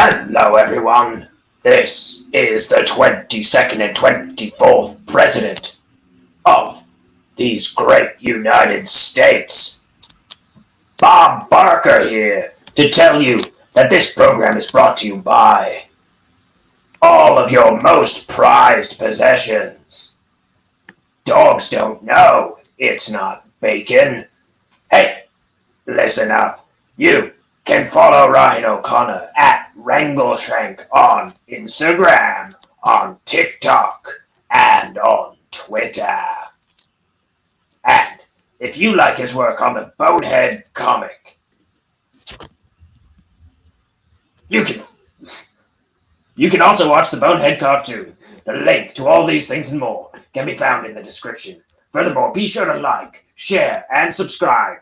Hello, everyone. This is the 22nd and 24th President of these great United States. Bob Barker here to tell you that this program is brought to you by all of your most prized possessions. Dogs don't know it's not bacon. Hey, listen up. You can follow Ryan O'Connor at Wrangleshank on Instagram, on TikTok, and on Twitter. And if you like his work on the Bonehead comic, you can also watch the Bonehead cartoon. The link to all these things and more can be found in the description. Furthermore, be sure to like, share, and subscribe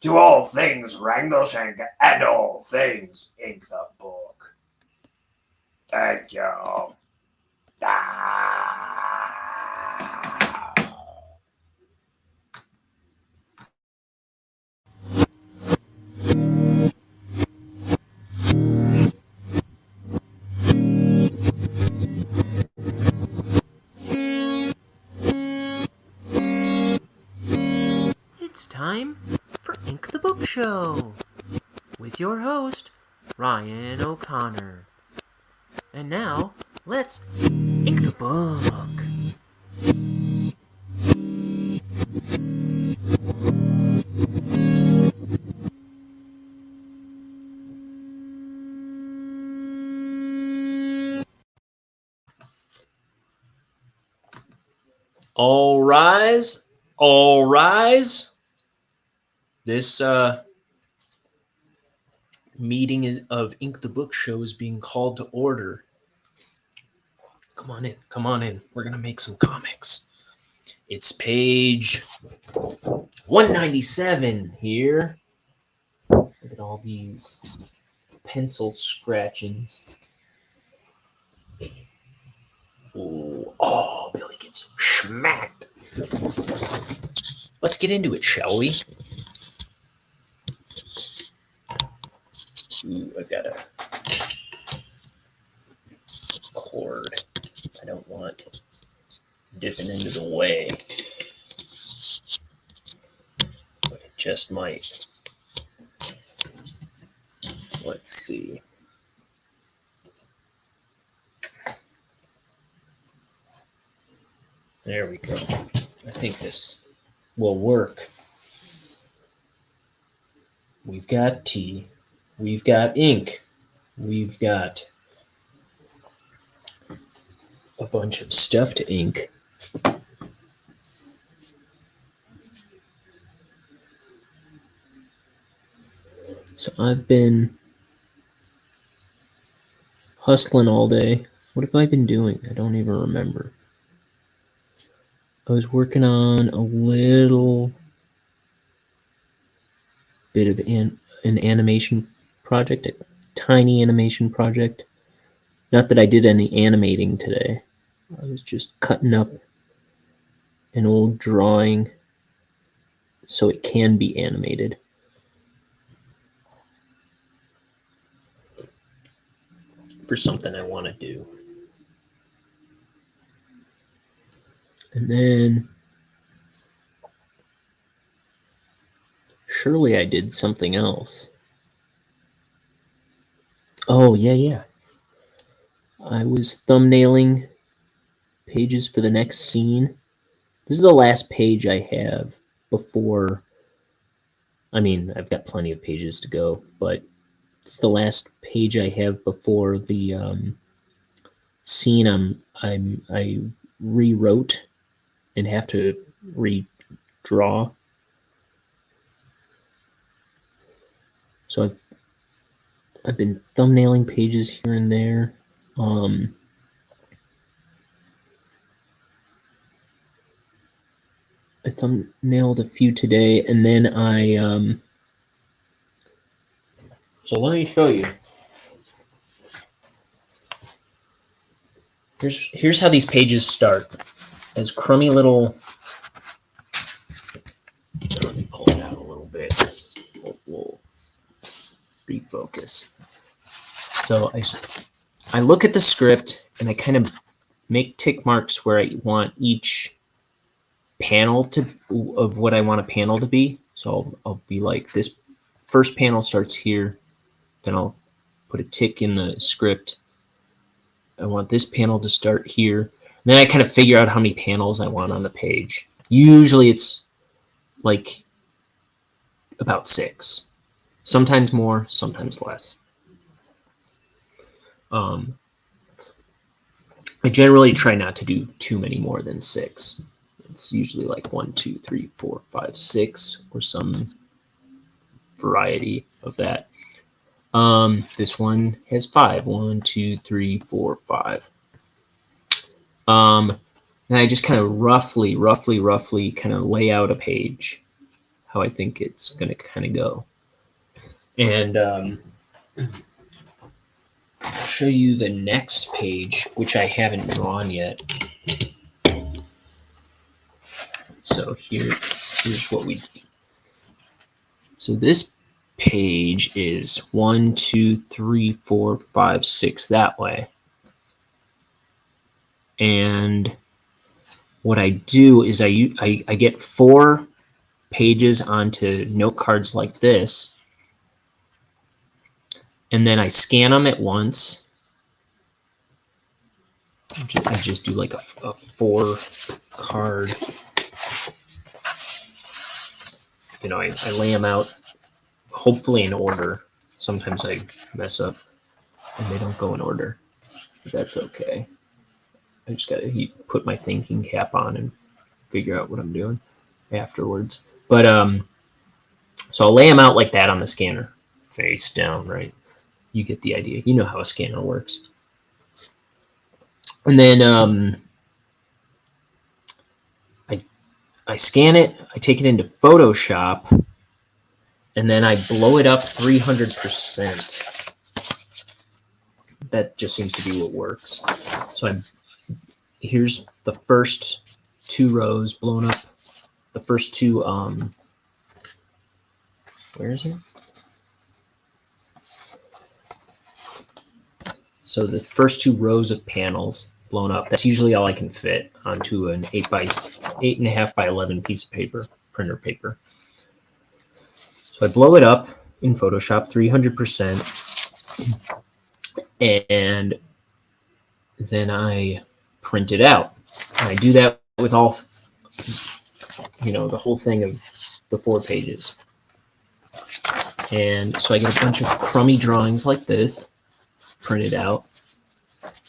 to all things Wrangleshank and all things Ink the Book. Thank you. It's time for Ink the Book Show with your host, Ryan O'Connor. And now, let's ink the book. All rise. All rise. This meeting of Ink the Book Show is being called to order. Come on in. Come on in. We're going to make some comics. It's page 197 here. Look at all these pencil scratchings. Oh, Billy gets smacked. Let's get into it, shall we? Ooh, I've got a cord. I don't want dipping into the way. But it just might. Let's see. There we go. I think this will work. We've got tea. We've got ink. We've got a bunch of stuff to ink. So I've been hustling all day. What have I been doing? I don't even remember. I was working on a little bit of an animation project, a tiny animation project. Not that I did any animating today. I was just cutting up an old drawing so it can be animated. For something I want to do. And then surely I did something else. Oh, yeah. I was thumbnailing pages for the next scene. This is the last page I have before. I mean, I've got plenty of pages to go, but it's the last page I have before the scene I rewrote and have to redraw. So I've been thumbnailing pages here and there. I thumbnailed a few today, and then so let me show you. Here's how these pages start. As crummy little. Let me pull it out a little bit. We'll refocus. So I look at the script and I kind of make tick marks where I want each panel of what I want a panel to be. So I'll be like, this first panel starts here. Then I'll put a tick in the script. I want this panel to start here. And then I kind of figure out how many panels I want on the page. Usually it's like about 6. Sometimes more, sometimes less. I generally try not to do too many more than 6. It's usually like 1, 2, 3, 4, 5, 6, or some variety of that. This one has 5. 1, 2, 3, 4, 5. And I just kind of roughly kind of lay out a page, how I think it's going to kind of go. And I'll show you the next page, which I haven't drawn yet. So here's what we do. So this page is 1, 2, 3, 4, 5, 6 that way. And what I do is I get 4 pages onto note cards like this, and then I scan them at once. I just do like a 4 card. You know, I lay them out, hopefully in order. Sometimes I mess up and they don't go in order, but that's okay. I just gotta put my thinking cap on and figure out what I'm doing afterwards. But so I'll lay them out like that on the scanner, face down, right? You get the idea. You know how a scanner works. And then I scan it, I take it into Photoshop, and then I blow it up 300%. That just seems to be what works. So here's the first 2 rows blown up. The first 2, where is it? So the first 2 rows of panels blown up. That's usually all I can fit onto an 8.5 by 11 piece of paper, printer paper. So I blow it up in Photoshop 300%, and then I print it out. And I do that with all, the whole thing of the 4 pages. And so I get a bunch of crummy drawings like this printed out.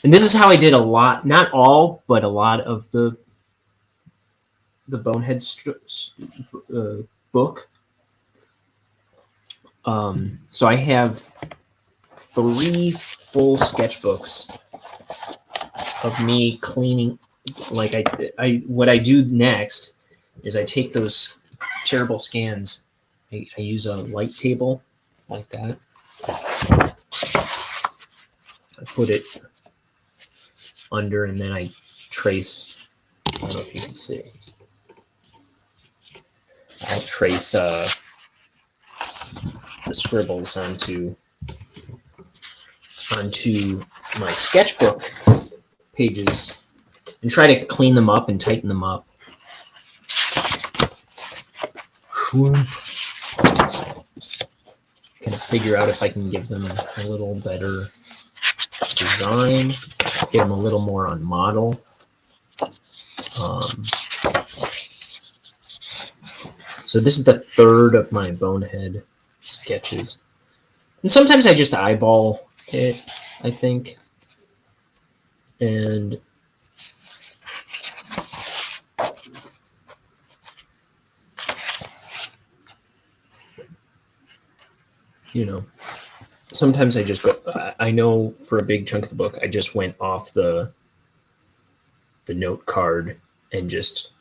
And this is how I did a lot, not all, but a lot of the Bonehead book. So I have 3 full sketchbooks of me cleaning. Like what I do next is I take those terrible scans. I use a light table like that. I put it under, and then I trace. I don't know if you can see. I'll trace the scribbles onto my sketchbook pages and try to clean them up and tighten them up. Kind of figure out if I can give them a little better design, get them a little more on model. So this is the 3rd of my Bonehead sketches. And sometimes I just eyeball it, I think. And sometimes I just go, I know for a big chunk of the book, I just went off the note card and just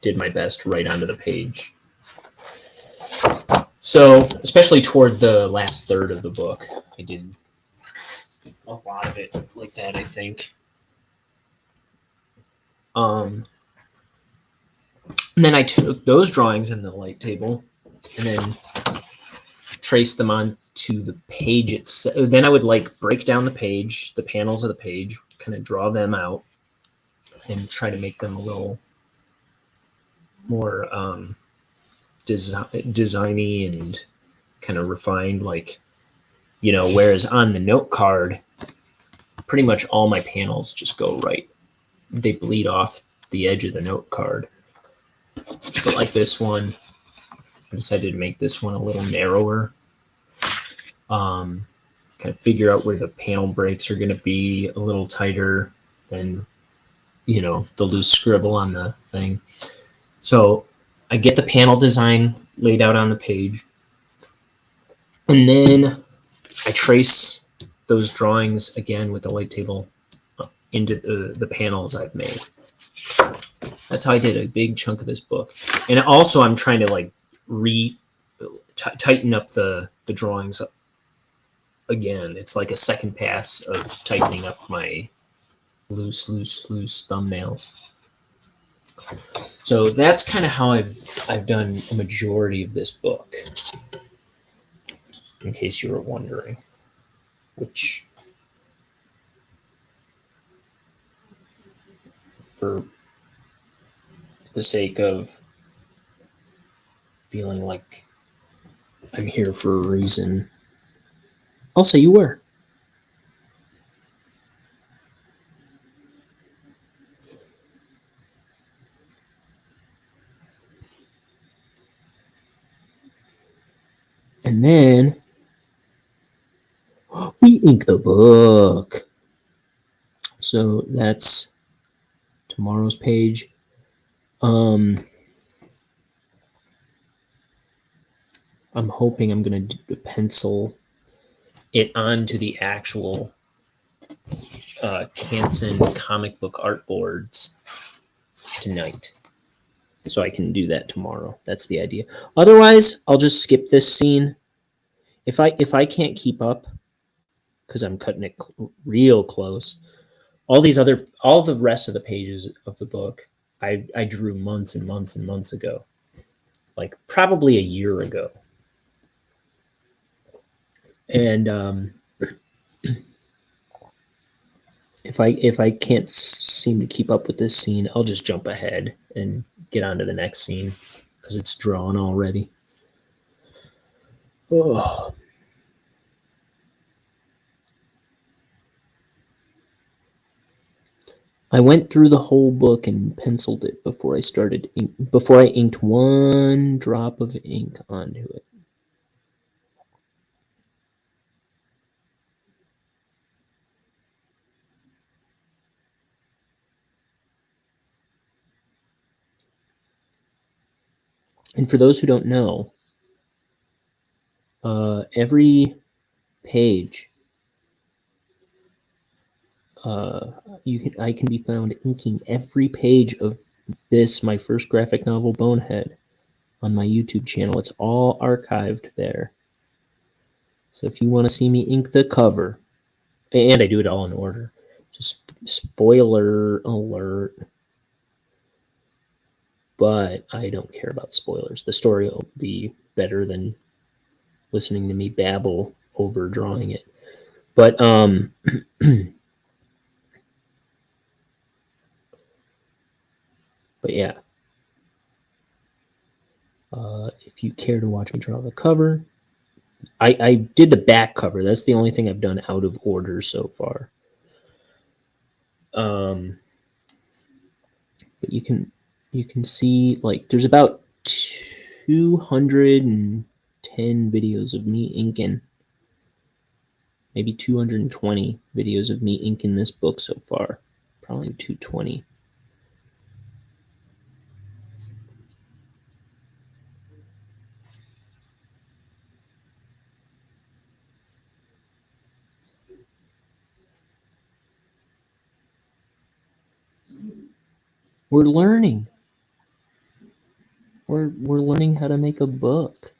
did my best right onto the page. So, especially toward the last 1/3 of the book, I did a lot of it like that, I think. And then I took those drawings in the light table and then trace them onto the page itself. Then I would like break down the page, the panels of the page, kind of draw them out, and try to make them a little more designy and kind of refined, like, you know, whereas on the note card, pretty much all my panels just go right. They bleed off the edge of the note card. But like this one, I decided to make this one a little narrower. Kind of figure out where the panel breaks are going to be a little tighter than, you know, the loose scribble on the thing. So I get the panel design laid out on the page, and then I trace those drawings again with the light table into the panels I've made. That's how I did a big chunk of this book. And also I'm trying to like tighten up the drawings again. It's like a second pass of tightening up my loose thumbnails. So that's kind of how I've done a majority of this book, in case you were wondering, which, for the sake of feeling like I'm here for a reason, I'll say you were. And then we ink the book. So that's tomorrow's page. I'm hoping I'm going to pencil it onto the actual Canson comic book artboards tonight, so I can do that tomorrow. That's the idea. Otherwise, I'll just skip this scene. If I can't keep up, because I'm cutting it real close, all the rest of the pages of the book, I drew months and months and months ago, like probably a year ago. And if I can't seem to keep up with this scene, I'll just jump ahead and get on to the next scene because it's drawn already. Oh. I went through the whole book and penciled it before I inked one drop of ink onto it. And for those who don't know, every page, I can be found inking every page of this, my first graphic novel, Bonehead, on my YouTube channel. It's all archived there. So if you want to see me ink the cover, and I do it all in order, just spoiler alert, but I don't care about spoilers. The story will be better than listening to me babble over drawing it. But but yeah, if you care to watch me draw the cover, I did the back cover. That's the only thing I've done out of order so far. But you can see, like, there's about 210 videos of me inking, maybe 220 videos of me inking this book so far, probably 220. We're learning. We're learning how to make a book.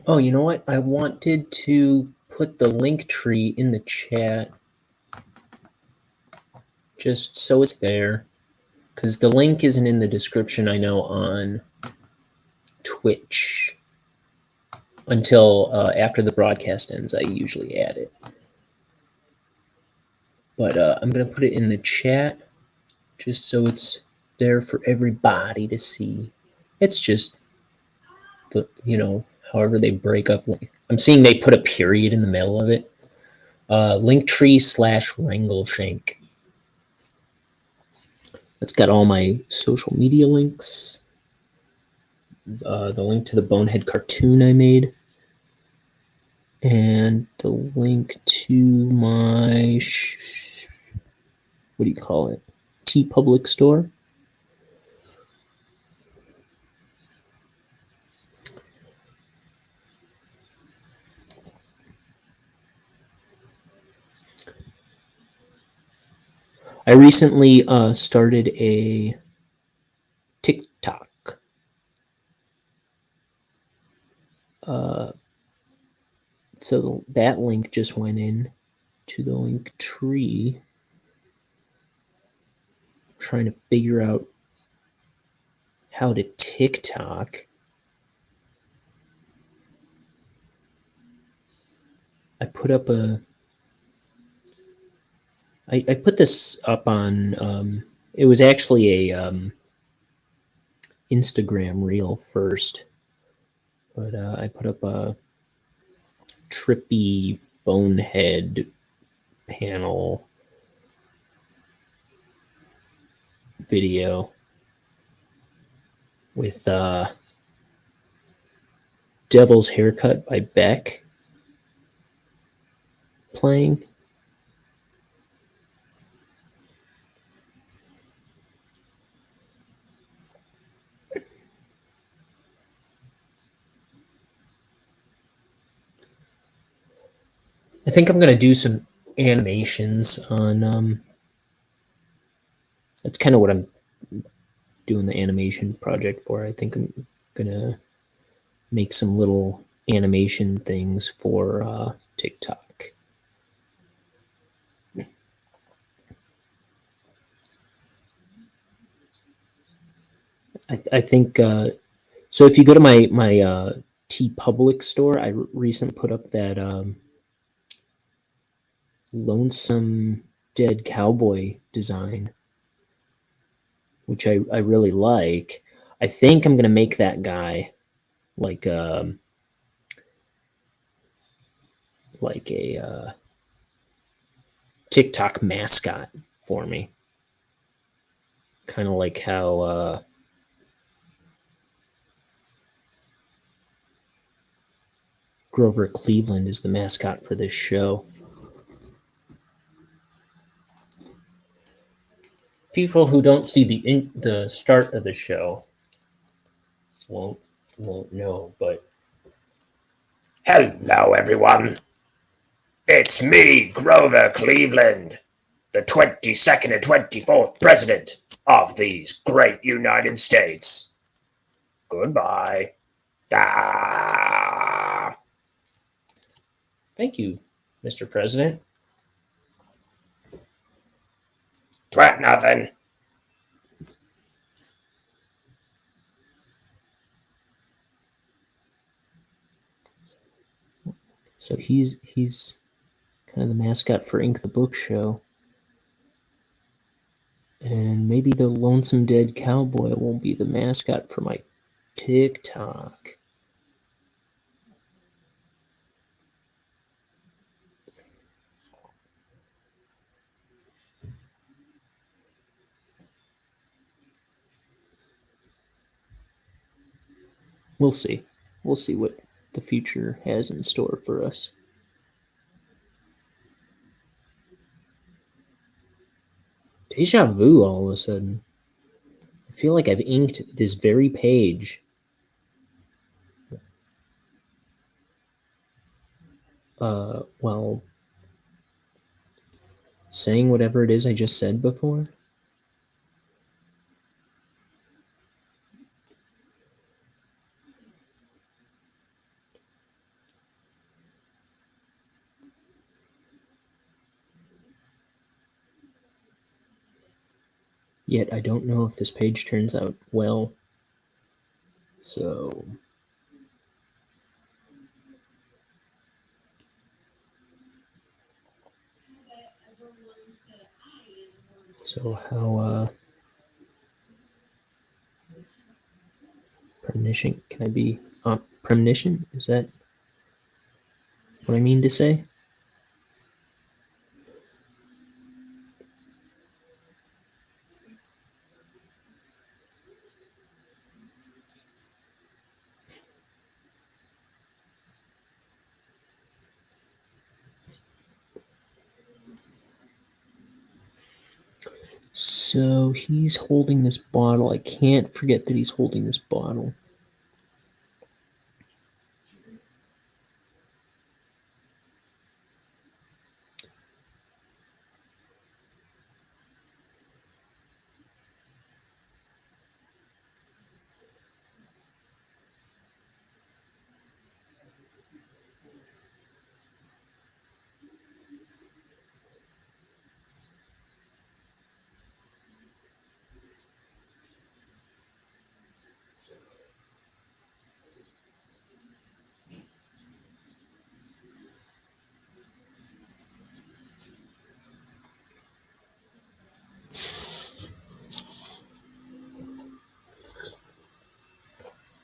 Oh, you know what? I wanted to put the link tree in the chat just so it's there, because the link isn't in the description, I know, on Twitch. Until after the broadcast ends, I usually add it. But I'm going to put it in the chat just so it's there for everybody to see. It's just, however they break up. I'm seeing they put a period in the middle of it. Linktree/Wrangleshank. That's got all my social media links. The link to the Bonehead cartoon I made. And the link to my, what do you call it? TeePublic store. I recently started a TikTok. So that link just went in to the link tree. I'm trying to figure out how to TikTok. I put up I put this up on, it was actually a Instagram reel first, but I put up a trippy Bonehead panel video with Devil's Haircut by Beck playing. I think I'm going to do some animations on, that's kind of what I'm doing the animation project for. I think I'm going to make some little animation things for TikTok. I think, so if you go to my TeePublic store, I recently put up that Lonesome Dead Cowboy design, which I really like. I think I'm going to make that guy like a TikTok mascot for me. Kind of like how Grover Cleveland is the mascot for this show. People who don't see the start of the show won't know, but Hello, everyone. It's me, Grover Cleveland, the 22nd and 24th President of these great United States. Goodbye. Ah. Thank you, Mr. President. Twat nothing. So he's kind of the mascot for Ink the Book Show. And maybe the Lonesome Dead Cowboy won't be the mascot for my TikTok. We'll see. We'll see what the future has in store for us. Deja vu all of a sudden. I feel like I've inked this very page. Well, saying whatever it is I just said before. Yet I don't know if this page turns out well. So how premonition can I be? Premonition? Is that what I mean to say? So he's holding this bottle. I can't forget that he's holding this bottle.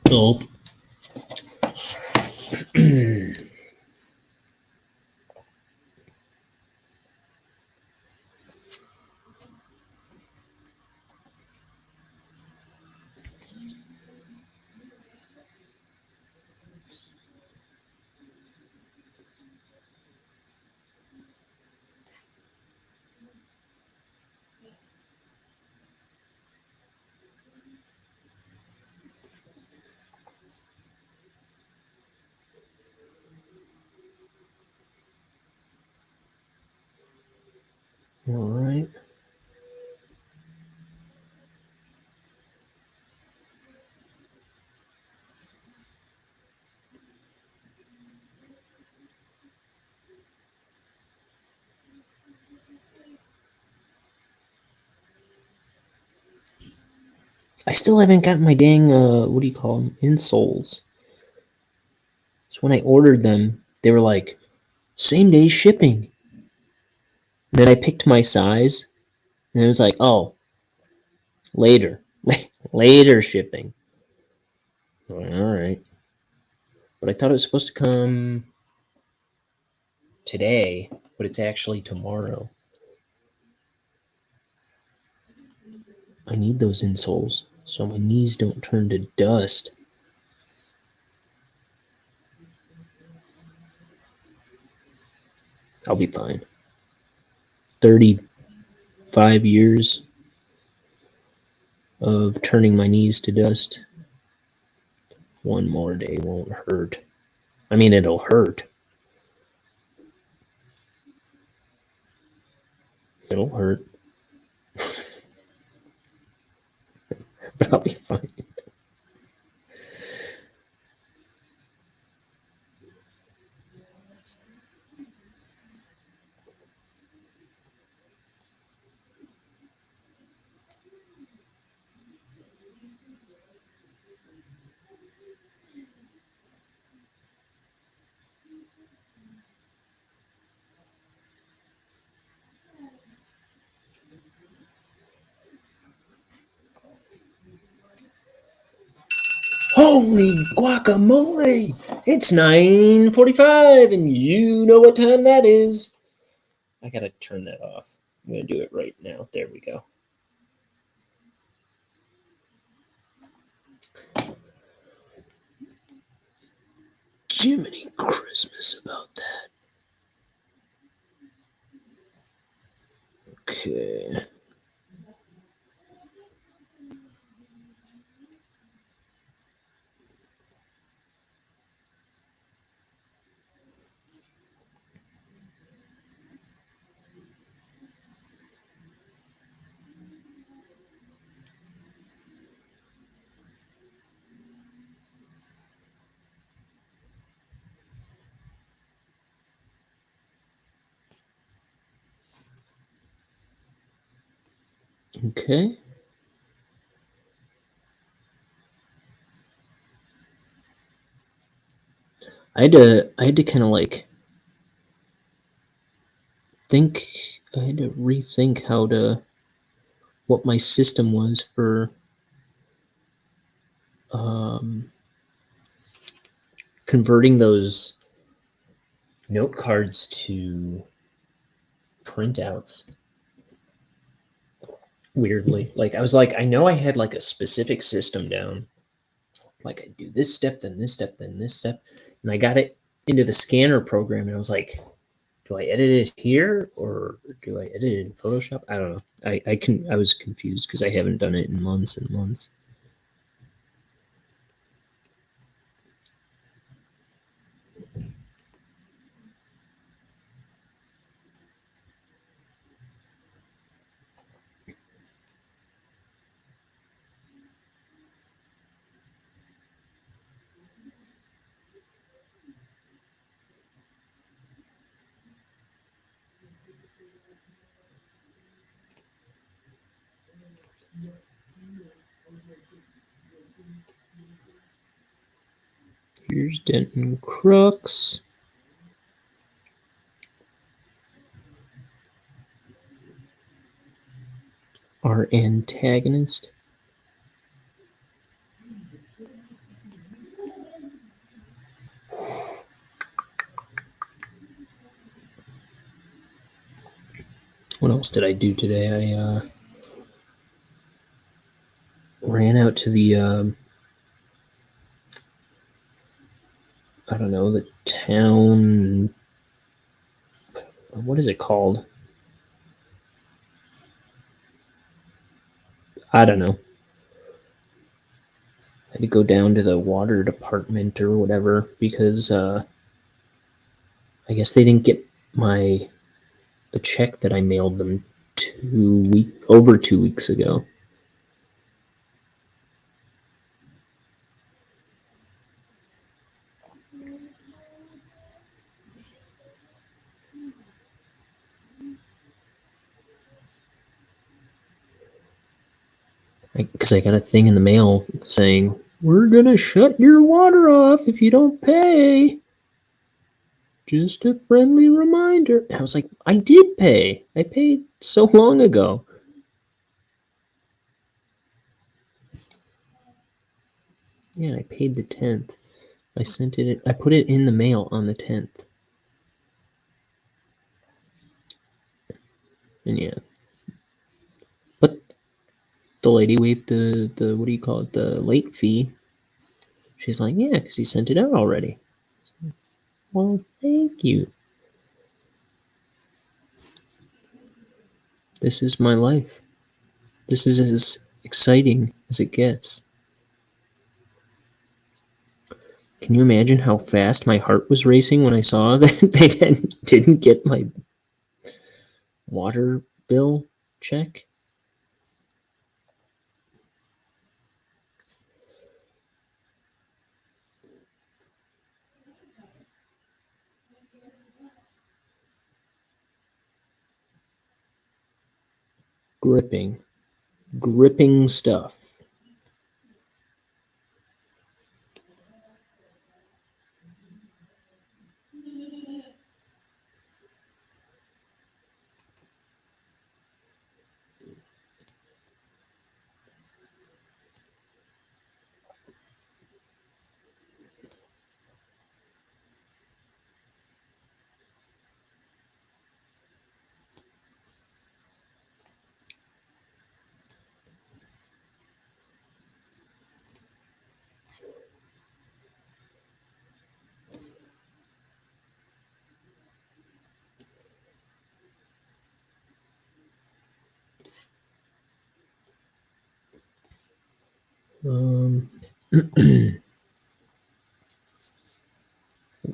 Nope. All right. I still haven't gotten my dang, what do you call them? Insoles. So when I ordered them, they were like, same day shipping. And then I picked my size, and it was like, oh, later. Later shipping. All right. But I thought it was supposed to come today, but it's actually tomorrow. I need those insoles so my knees don't turn to dust. I'll be fine. 35 years of turning my knees to dust. One more day won't hurt. I mean, it'll hurt. It'll hurt. But I'll be fine. Holy guacamole! It's 9:45, and you know what time that is. I gotta turn that off. I'm gonna do it right now. There we go. Jiminy Christmas about that. Okay. Okay. I had to kind of like think. I had to rethink what my system was for converting those note cards to printouts. Weirdly, like I was like, I know I had like a specific system down. Like I do this step, then this step, then this step, and I got it into the scanner program, and I was like, do I edit it here or do I edit it in Photoshop? I don't know. I was confused because I haven't done it in months and months. Here's Denton Crooks. Our antagonist. What else did I do today? I ran out to the I don't know, the town. What is it called? I don't know. I had to go down to the water department or whatever because I guess they didn't get the check that I mailed them over 2 weeks ago. Because I got a thing in the mail saying, we're going to shut your water off if you don't pay. Just a friendly reminder. And I was like, I did pay. I paid so long ago. Yeah, I paid the 10th. I put it in the mail on the 10th. And yeah. But the lady waived the what do you call it, the late fee. She's like, yeah, because he sent it out already. Well, thank you. This is my life. This is as exciting as it gets. Can you imagine how fast my heart was racing when I saw that they didn't get my water bill check? Gripping stuff.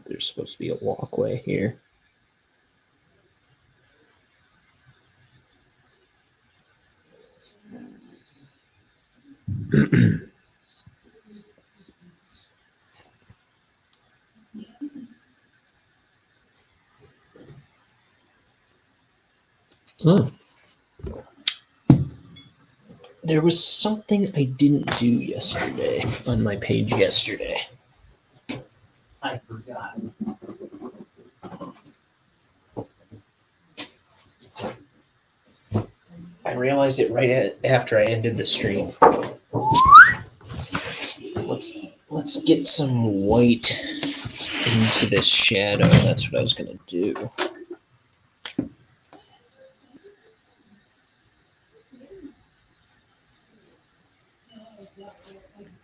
There's supposed to be a walkway here. Oh. There was something I didn't do yesterday on my page yesterday. I forgot. realized it after I ended the stream. Let's get some white into this shadow. That's what I was gonna do.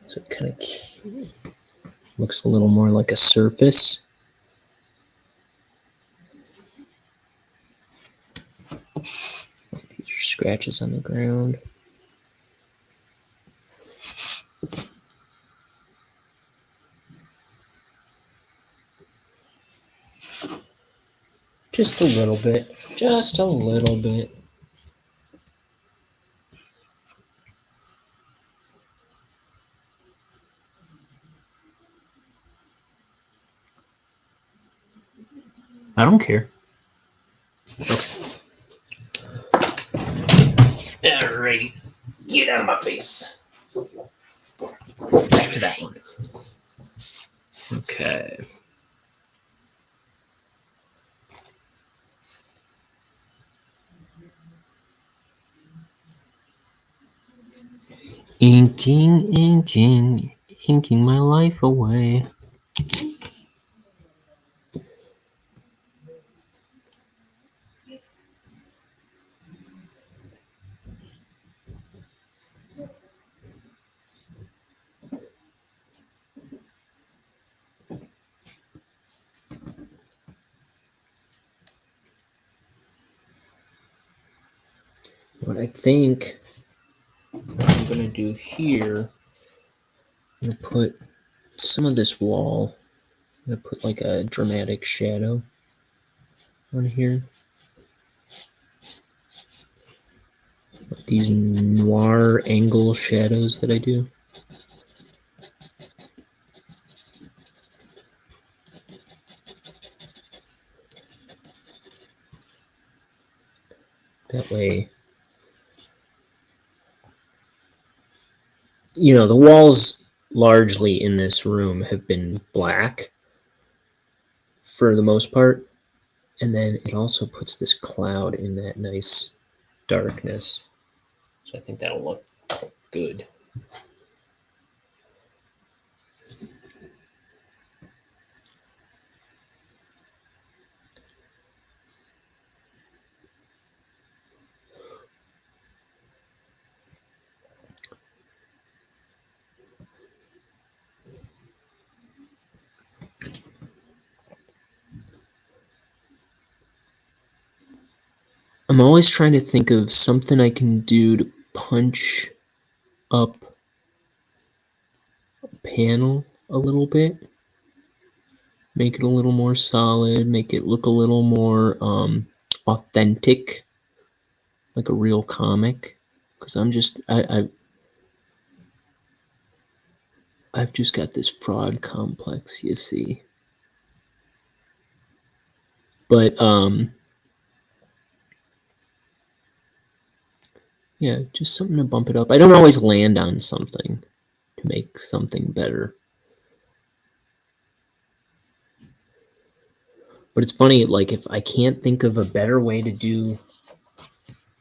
So it kind of looks a little more like a surface. These are scratches on the ground. Just a little bit. Just a little bit. I don't care. Okay. Alright. Get out of my face. Back to that one. Okay. Inking my life away. What I think I'm going to do here, I'm going to put some of this wall, I'm going to put like a dramatic shadow on here. With these noir angle shadows that I do. That way, you know, the walls largely in this room have been black for the most part. And then it also puts this cloud in that nice darkness. So I think that'll look good. I'm always trying to think of something I can do to punch up a panel a little bit. Make it a little more solid, make it look a little more authentic, like a real comic. Because I've just got this fraud complex, you see. But yeah, just something to bump it up. I don't always land on something to make something better. But it's funny, like if I can't think of a better way to do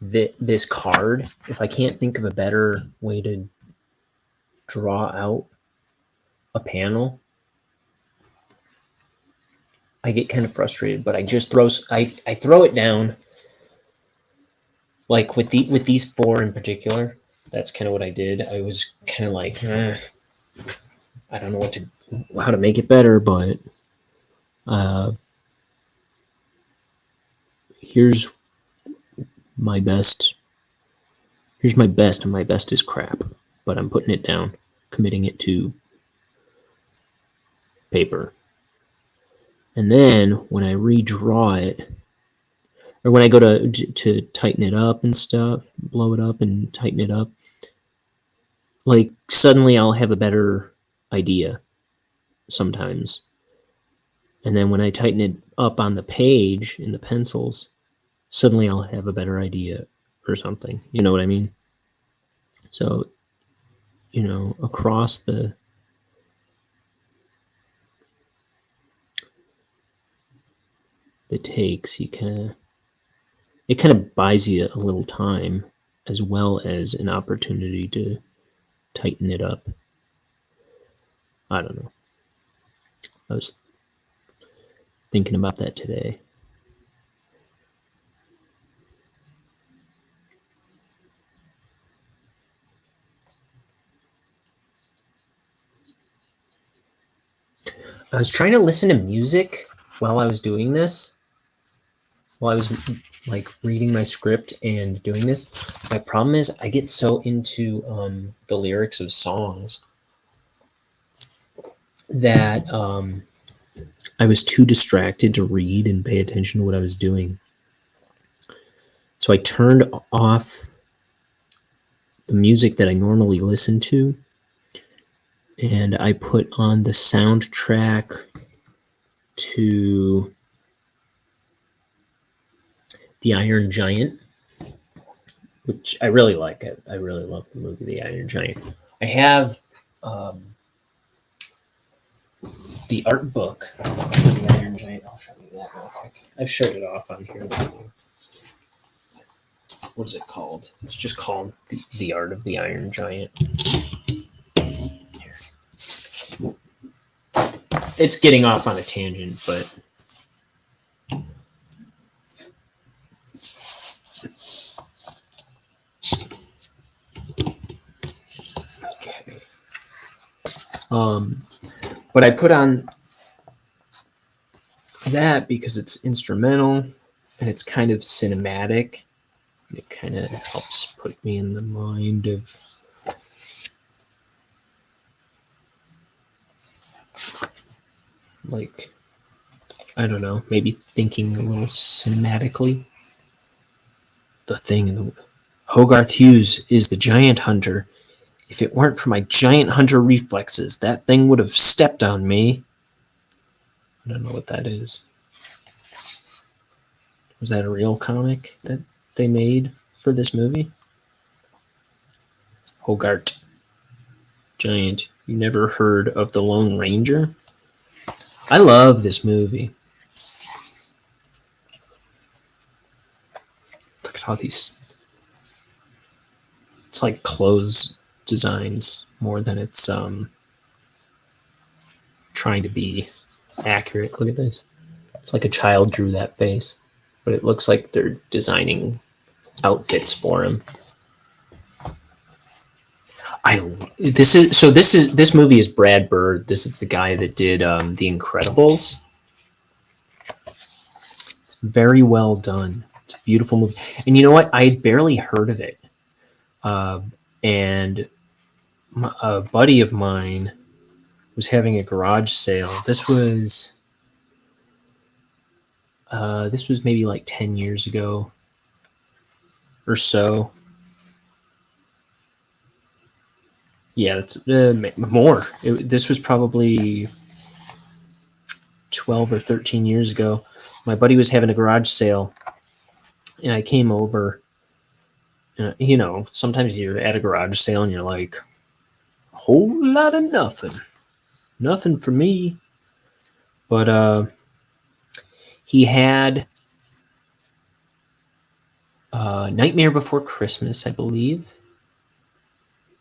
this card, if I can't think of a better way to draw out a panel, I get kind of frustrated. But I just throw it down. Like with these four in particular, that's kind of what I did. I was kind of like, I don't know how to make it better, but here's my best. Here's my best, and my best is crap. But I'm putting it down, committing it to paper. And then when I redraw it, or when I go to tighten it up and stuff, blow it up and tighten it up, like suddenly I'll have a better idea sometimes. And then when I tighten it up on the page in the pencils, suddenly I'll have a better idea or something. You know what I mean? So, you know, across the takes, it kind of buys you a little time as well as an opportunity to tighten it up. I don't know. I was thinking about that today. I was trying to listen to music while I was doing this. While I was like reading my script and doing this. My problem is I get so into the lyrics of songs that I was too distracted to read and pay attention to what I was doing. So I turned off the music that I normally listen to, and I put on the soundtrack to The Iron Giant, which I really like. I really love the movie The Iron Giant. I have the art book for The Iron Giant. I'll show you that real quick. I've showed it off on here before. What is it called? It's just called The Art of the Iron Giant. Here. It's getting off on a tangent, but okay. But I put on that because it's instrumental and it's kind of cinematic. It kind of helps put me in the mind of like, I don't know, maybe thinking a little cinematically. The thing in the Hogarth Hughes is the giant hunter. If it weren't for my giant hunter reflexes, that thing would have stepped on me. I don't know what that is. Was that a real comic that they made for this movie? Hogarth Giant. You never heard of The Lone Ranger? I love this movie. Look at all these. It's like clothes designs more than it's trying to be accurate. Look at this. It's like a child drew that face, but it looks like they're designing outfits for him. This movie is Brad Bird. This is the guy that did The Incredibles. Very well done. It's a beautiful movie. And you know what? I had barely heard of it. And a buddy of mine was having a garage sale. This was maybe like 10 years ago or so. Yeah, it's more. This was probably 12 or 13 years ago. My buddy was having a garage sale, and I came over. And, you know, sometimes you're at a garage sale and you're like, a whole lot of nothing. Nothing for me. But he had Nightmare Before Christmas, I believe.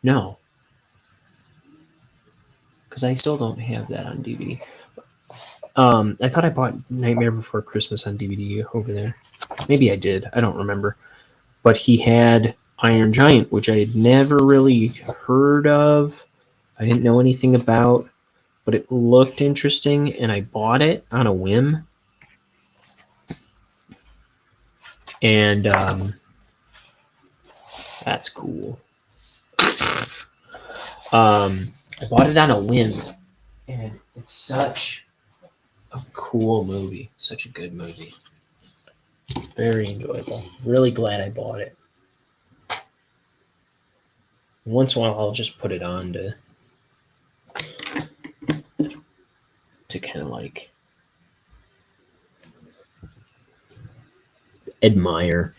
No. Because I still don't have that on DVD. I thought I bought Nightmare Before Christmas on DVD over there. Maybe I did. I don't remember. But he had Iron Giant, which I had never really heard of. I didn't know anything about, but it looked interesting, and I bought it on a whim. And that's cool. I bought it on a whim, and it's such a cool movie. Such a good movie. Very enjoyable. Really glad I bought it. Once in a while, I'll just put it on to kind of like admire.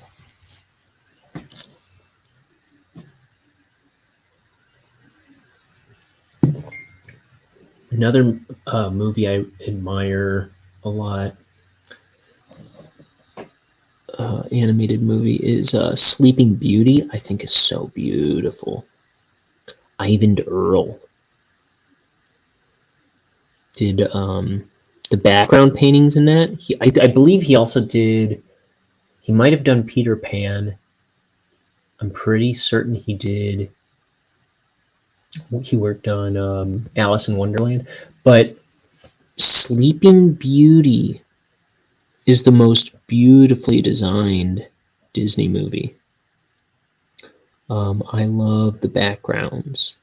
Another movie I admire a lot. animated movie is Sleeping Beauty. I think is so beautiful. Ivan Earl did the background paintings in that. I believe he also did. He might have done Peter Pan. I'm pretty certain he did. He worked on Alice in Wonderland, but Sleeping Beauty is the most beautifully designed Disney movie. I love the backgrounds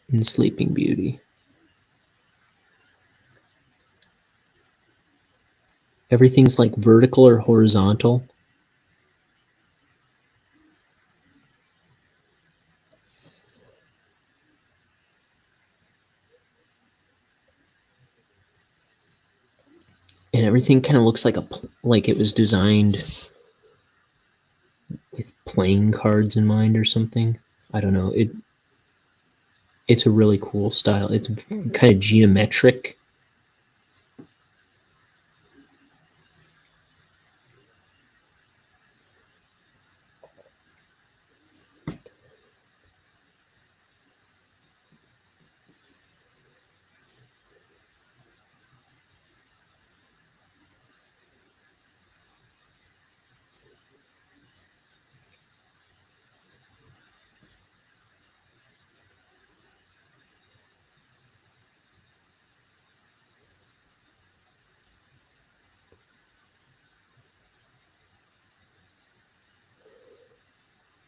in Sleeping Beauty. Everything's like vertical or horizontal. And everything kind of looks like it was designed with playing cards in mind or something. I don't know. It's a really cool style. It's kind of geometric.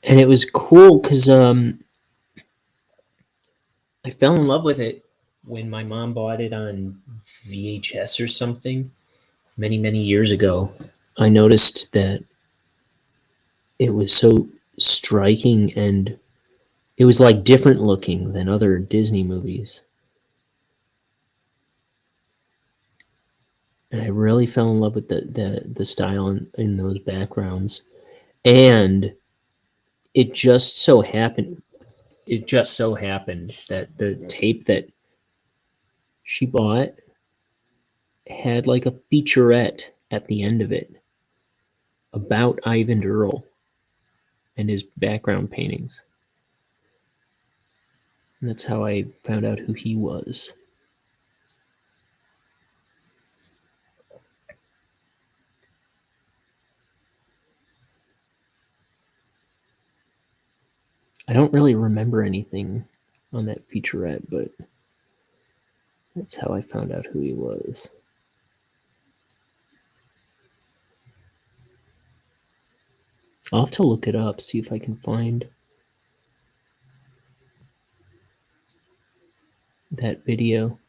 And it was cool because I fell in love with it when my mom bought it on VHS or something many, many years ago. I noticed that it was so striking and it was like different looking than other Disney movies. And I really fell in love with the style in those backgrounds. And it just so happened that the tape that she bought had like a featurette at the end of it about Ivan Earl and his background paintings. And that's how I found out who he was. I don't really remember anything on that featurette, but that's how I found out who he was. I'll have to look it up, see if I can find that video.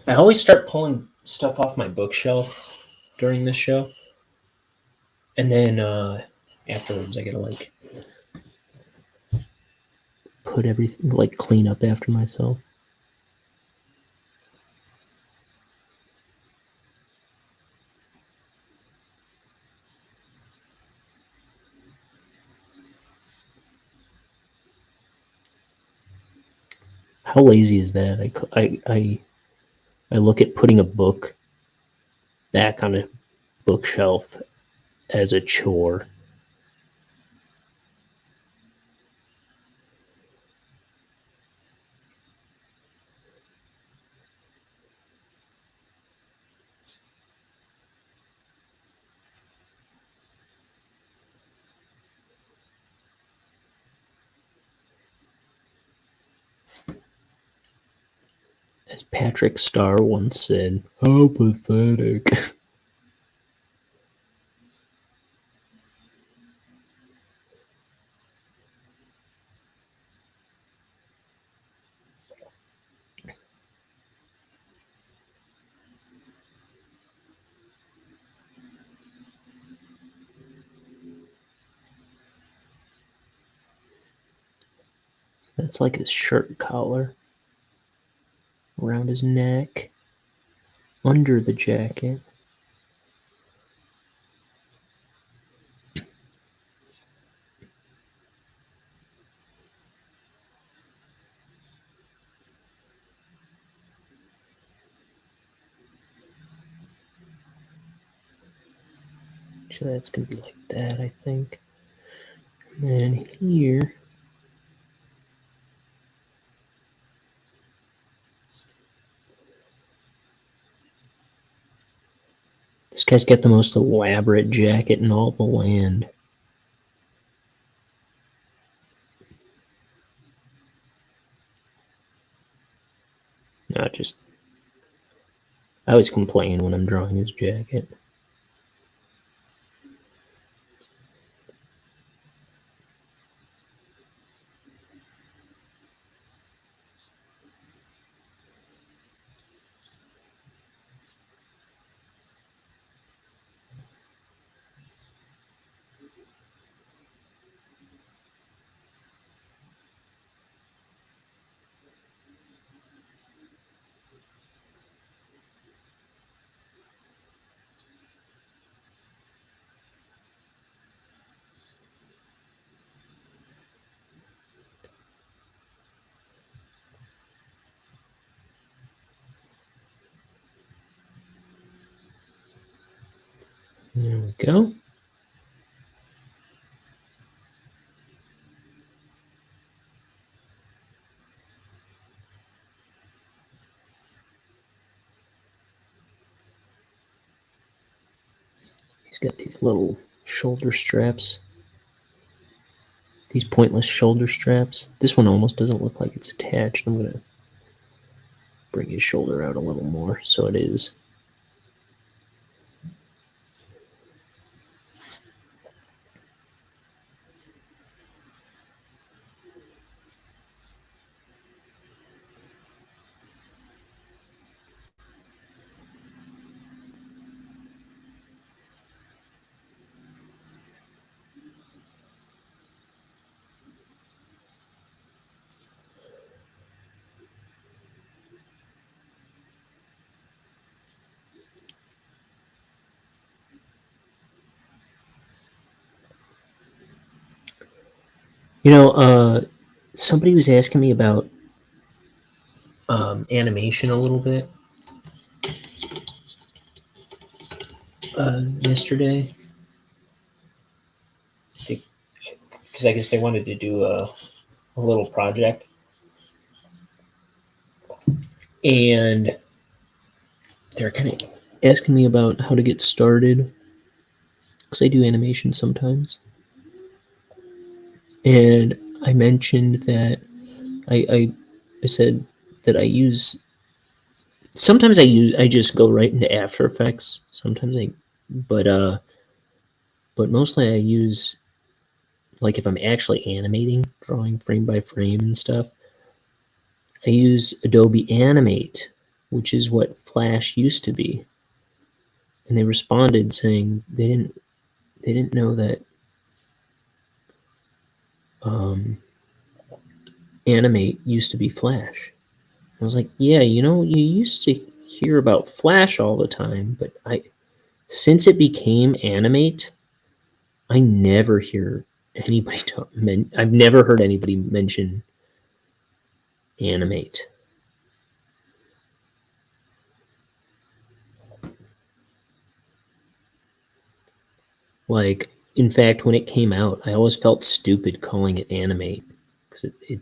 I always start pulling stuff off my bookshelf during this show. And then afterwards I gotta like put everything, like clean up after myself. How lazy is that? I look at putting a book back on a bookshelf as a chore. As Patrick Starr once said, how pathetic. That's like his shirt collar around his neck, under the jacket. So that's going to be like that, I think. And then here, this guy's got the most elaborate jacket in all the land. Not just. I always complain when I'm drawing his jacket. There we go. He's got these little shoulder straps. These pointless shoulder straps. This one almost doesn't look like it's attached. I'm going to bring his shoulder out a little more so it is. You know, somebody was asking me about animation a little bit yesterday. Because I guess they wanted to do a little project. And they're kind of asking me about how to get started. Because I do animation sometimes. And I mentioned that I said that I use. Sometimes I just go right into After Effects. But mostly I use, like, if I'm actually animating, drawing frame by frame and stuff, I use Adobe Animate, which is what Flash used to be. And they responded saying they didn't know that Animate used to be Flash. I was like, yeah, you used to hear about Flash all the time, but since it became Animate, I never hear anybody I've never heard anybody mention Animate. Like, in fact, when it came out, I always felt stupid calling it Animate because it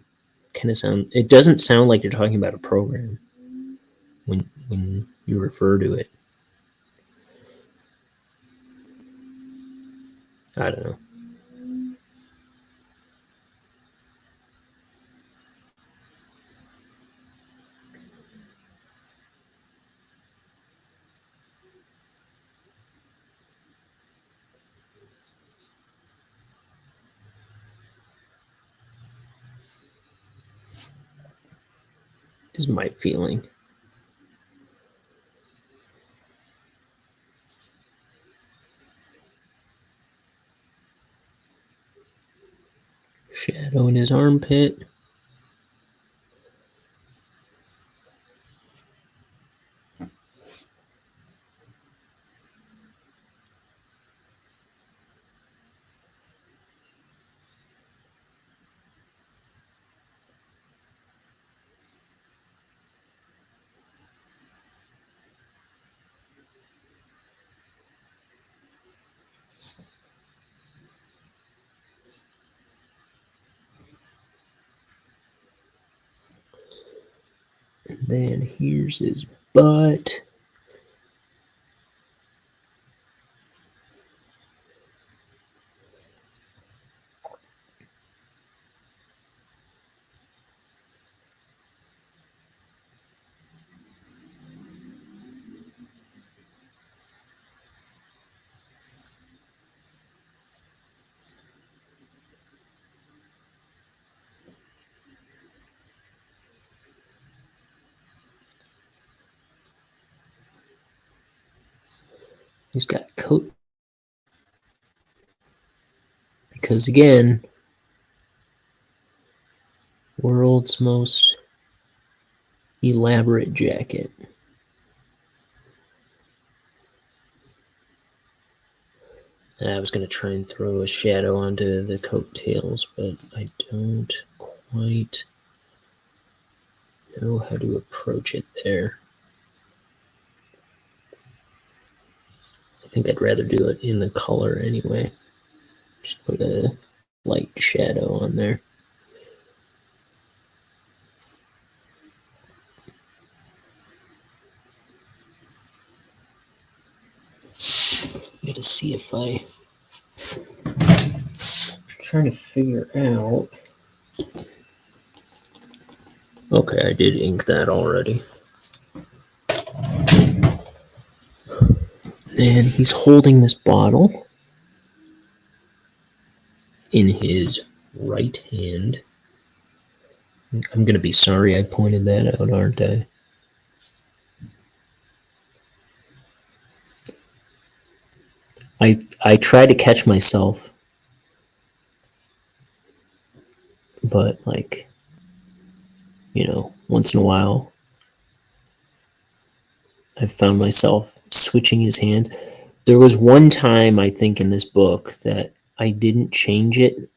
kind of it doesn't sound like you're talking about a program when you refer to it. I don't know. Is my feeling. Shadow in his armpit. Then here's his butt. He's got coat. Because again, world's most elaborate jacket. And I was going to try and throw a shadow onto the coattails, but I don't quite know how to approach it there. I think I'd rather do it in the color anyway. Just put a light shadow on there. Gotta see if I'm trying to figure out. Okay, I did ink that already. And he's holding this bottle in his right hand. I'm gonna be sorry I pointed that out, aren't I? I try to catch myself, but like, once in a while, I've found myself switching his hands. There was one time, I think, in this book that I didn't change it,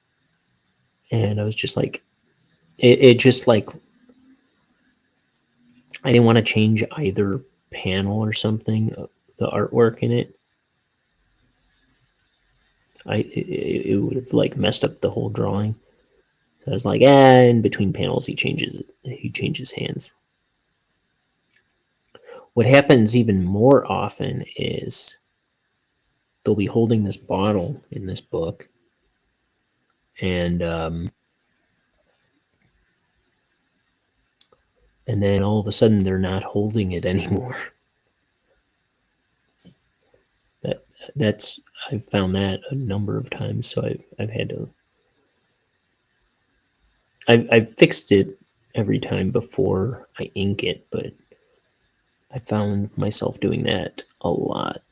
and I was just like, it just like, I didn't want to change either panel or something, the artwork in it. It would have like messed up the whole drawing. I was like, in between panels, he changes hands. What happens even more often is they'll be holding this bottle in this book, and then all of a sudden they're not holding it anymore. That's I've found that a number of times, so I've had to. I've fixed it every time before I ink it, but I found myself doing that a lot.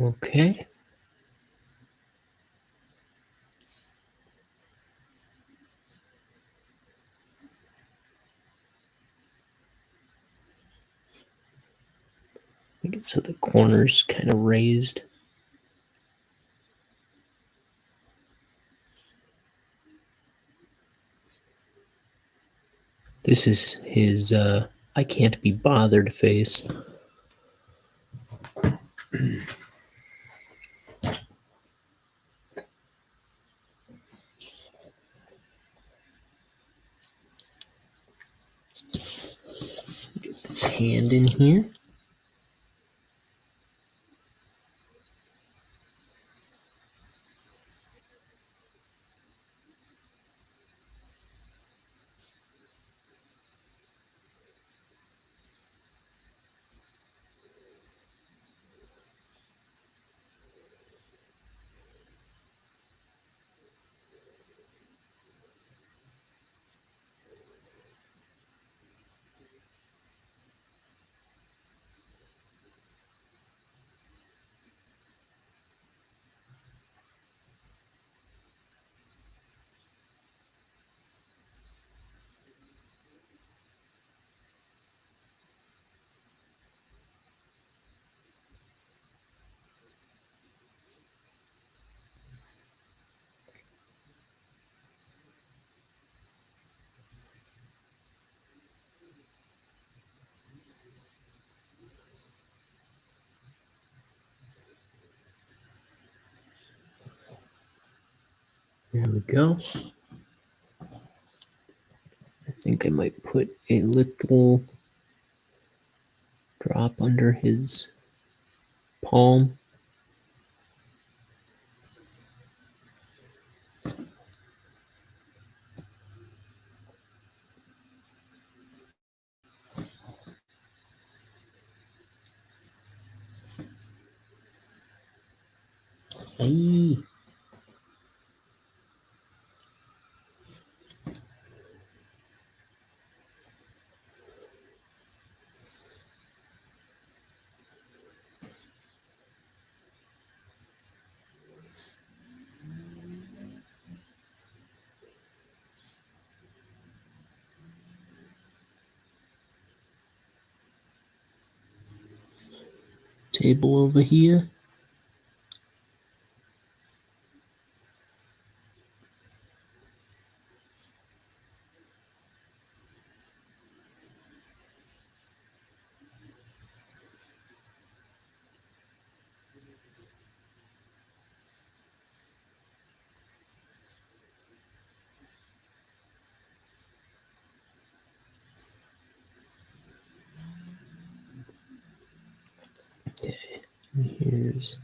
Okay. Make it so the corner's kind of raised. This is his I can't be bothered face. Get this hand in here. There we go. I think I might put a little drop under his palm. Hey. Table over here. Okay, and here's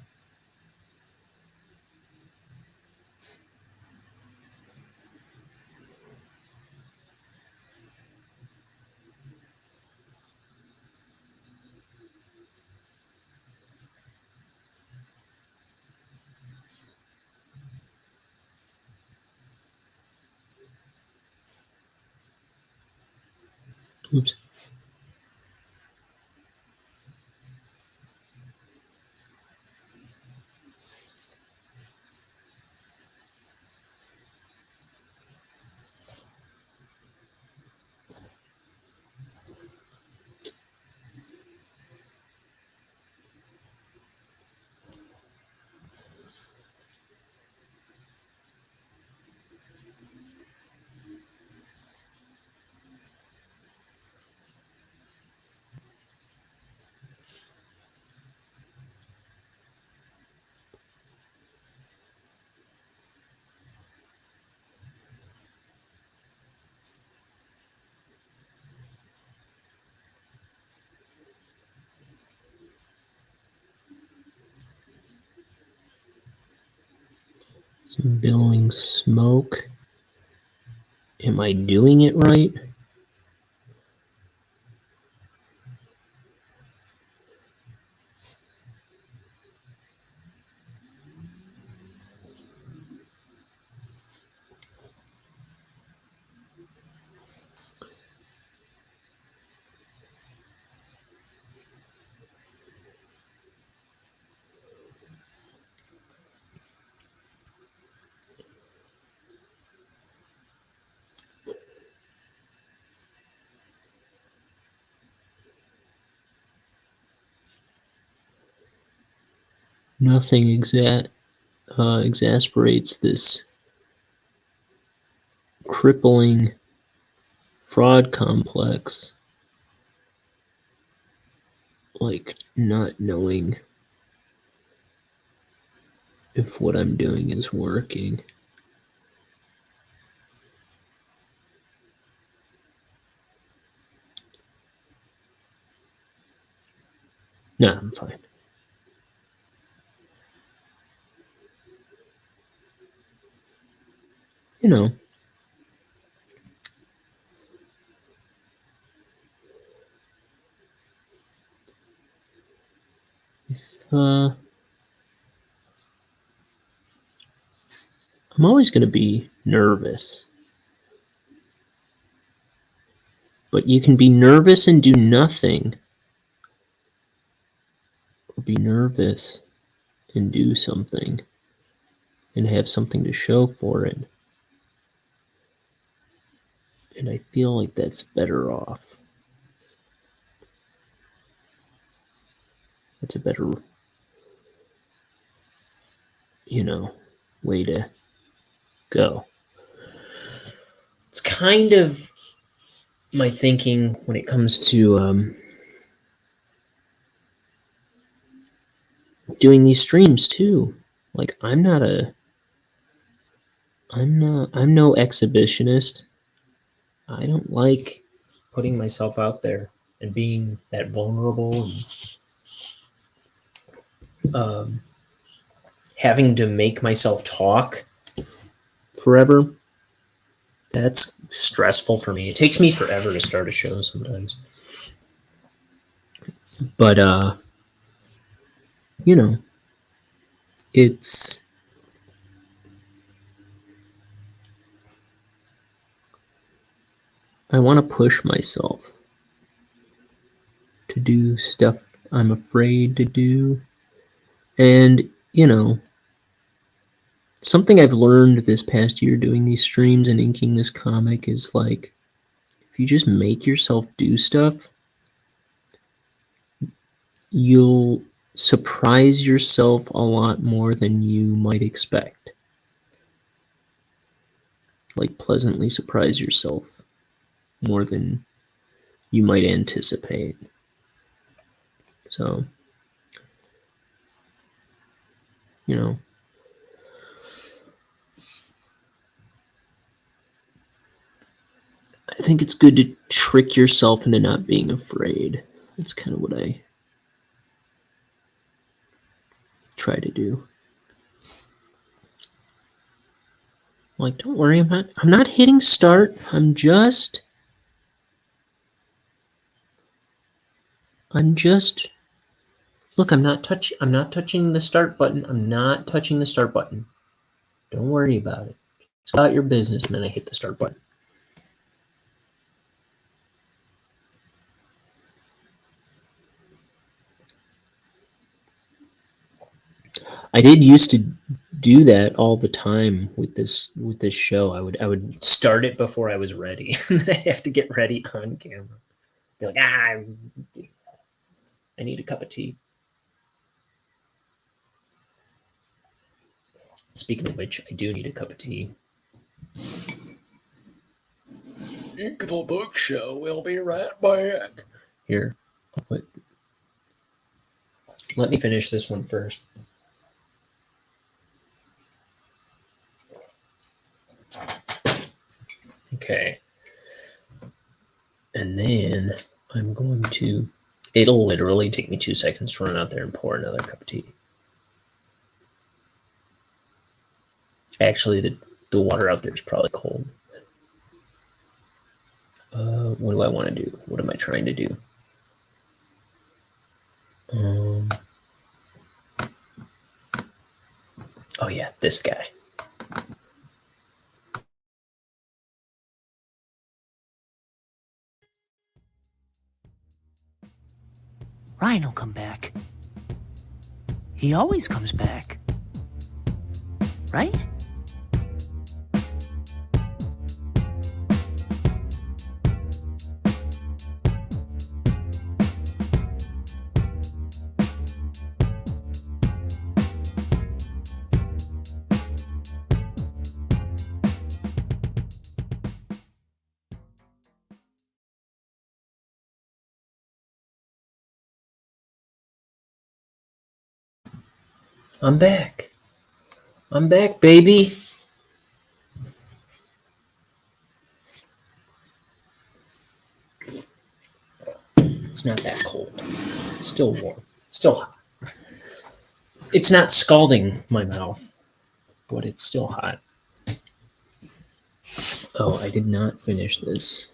oops. Some billowing smoke. Am I doing it right? Nothing exasperates this crippling fraud complex like not knowing if what I'm doing is working. No, I'm fine. You know, if I'm always going to be nervous. But you can be nervous and do nothing, or be nervous and do something and have something to show for it. And I feel like that's better off. That's a better, way to go. It's kind of my thinking when it comes to doing these streams too. Like I'm not I'm no exhibitionist. I don't like putting myself out there and being that vulnerable and having to make myself talk forever. That's stressful for me. It takes me forever to start a show sometimes. But you know, it's I want to push myself to do stuff I'm afraid to do. And, something I've learned this past year doing these streams and inking this comic is like, if you just make yourself do stuff, you'll surprise yourself a lot more than you might expect. Like, pleasantly surprise yourself more than you might anticipate. So, I think it's good to trick yourself into not being afraid. That's kind of what I try to do. Like, don't worry, I'm not hitting start. I'm just look, I'm not touching the start button. I'm not touching the start button. Don't worry about it. It's about your business, and then I hit the start button. I did used to do that all the time with this show. I would start it before I was ready, and then I'd have to get ready on camera. Be like, I need a cup of tea. Speaking of which, I do need a cup of tea. Ink the Book Show. We'll be right back. Here, let me finish this one first. Okay. And then I'm going to... It'll literally take me 2 seconds to run out there and pour another cup of tea. Actually, the water out there is probably cold. What do I want to do? What am I trying to do? Oh yeah, this guy. Ryan will come back. He always comes back. Right? I'm back. I'm back, baby. It's not that cold. It's still warm. Still hot. It's not scalding my mouth, but it's still hot. Oh, I did not finish this.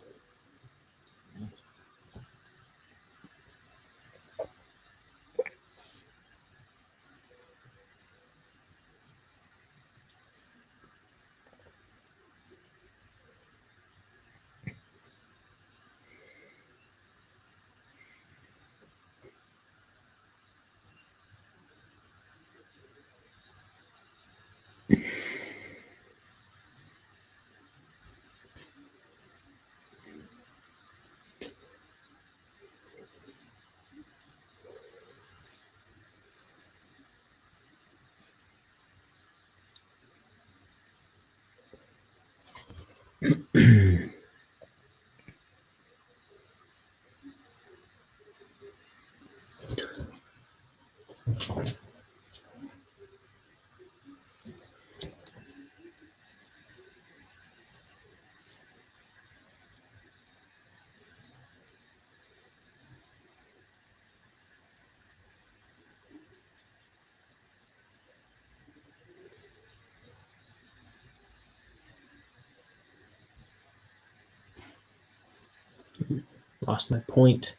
Lost my point.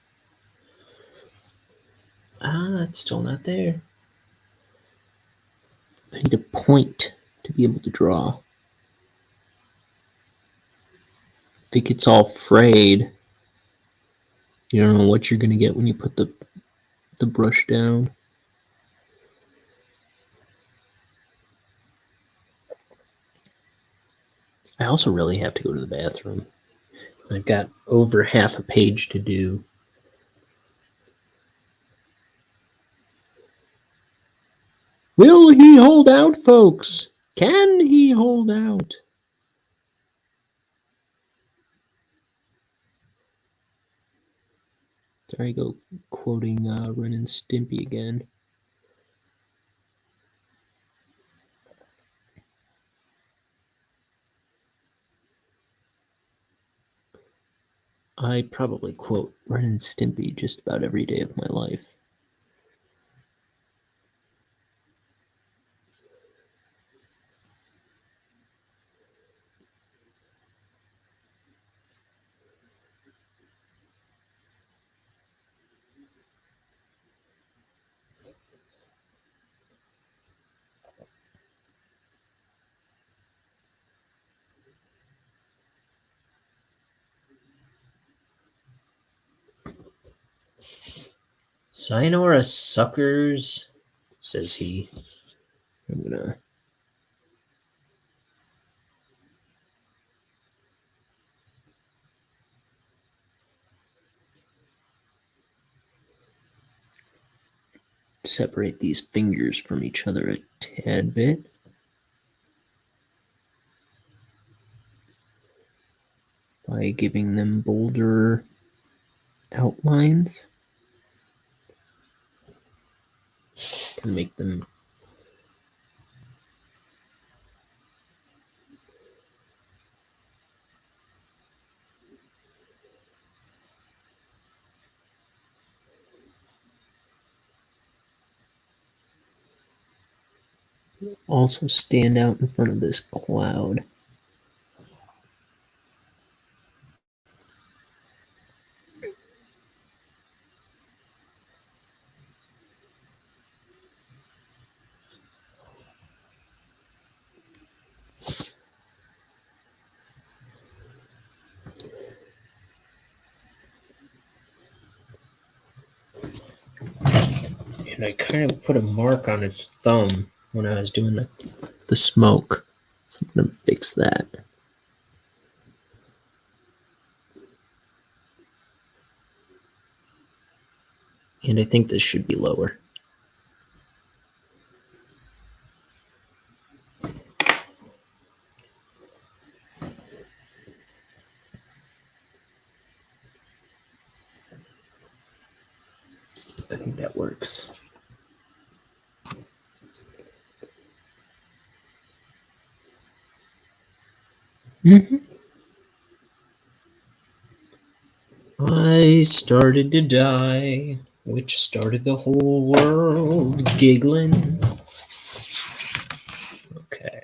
It's still not there. I need a point to be able to draw. If it gets all frayed, you don't know what you're going to get when you put the brush down. I also really have to go to the bathroom. I've got over half a page to do. Will he hold out, folks? Can he hold out? There I go, quoting Ren and Stimpy again. I probably quote Ren and Stimpy just about every day of my life. Sayonara, suckers, says he. I'm gonna separate these fingers from each other a tad bit. By giving them bolder outlines. Can make them also stand out in front of this cloud. And I kind of put a mark on his thumb when I was doing the smoke. So I'm going to fix that. And I think this should be lower. I think that works. I started to die, which started the whole world giggling. Okay.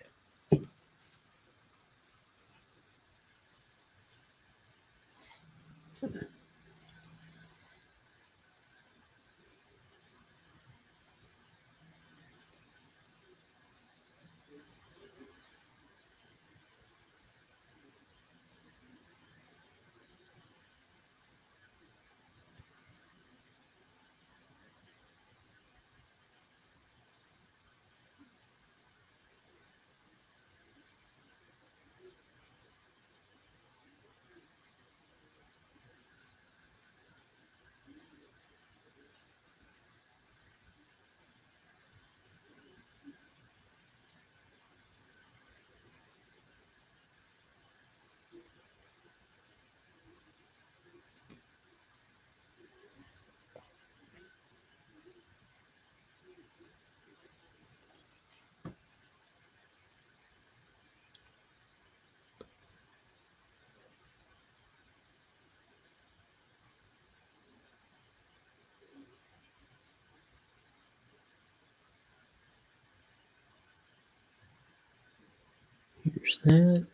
Here's that.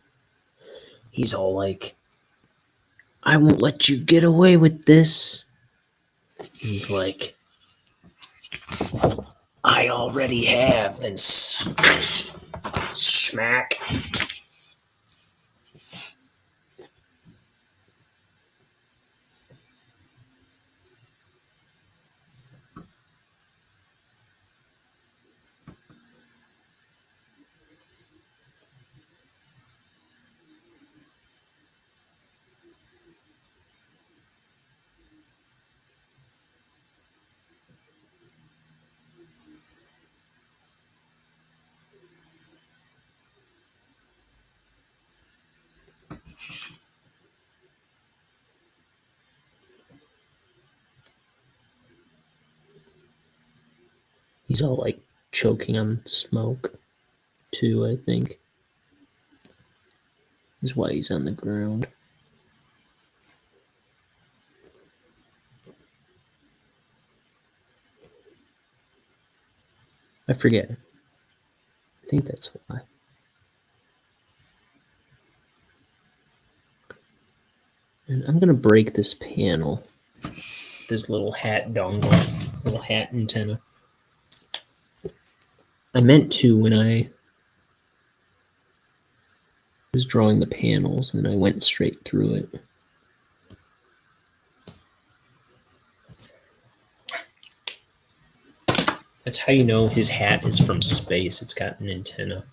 He's all like, I won't let you get away with this. He's like, I already have. Then smack. He's all like choking on smoke, too, I think. Is why he's on the ground. I forget. I think that's why. And I'm gonna break this panel. This little hat dongle. This little hat antenna. I meant to when I was drawing the panels and I went straight through it. That's how you know his hat is from space. It's got an antenna.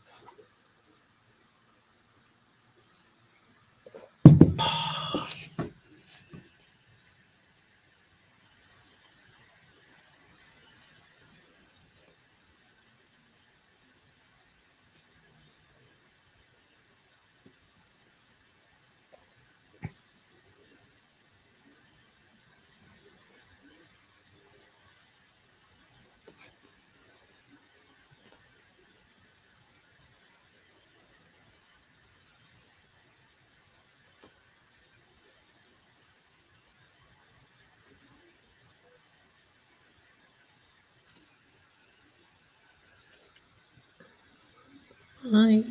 Hi.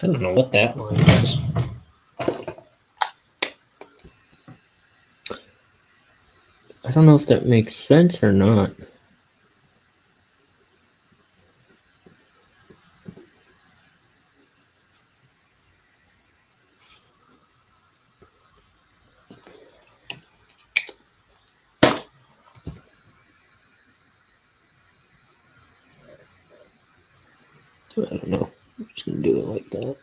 I don't know what that line is. I don't know if that makes sense or not. I don't know. I'm just going to do it like that.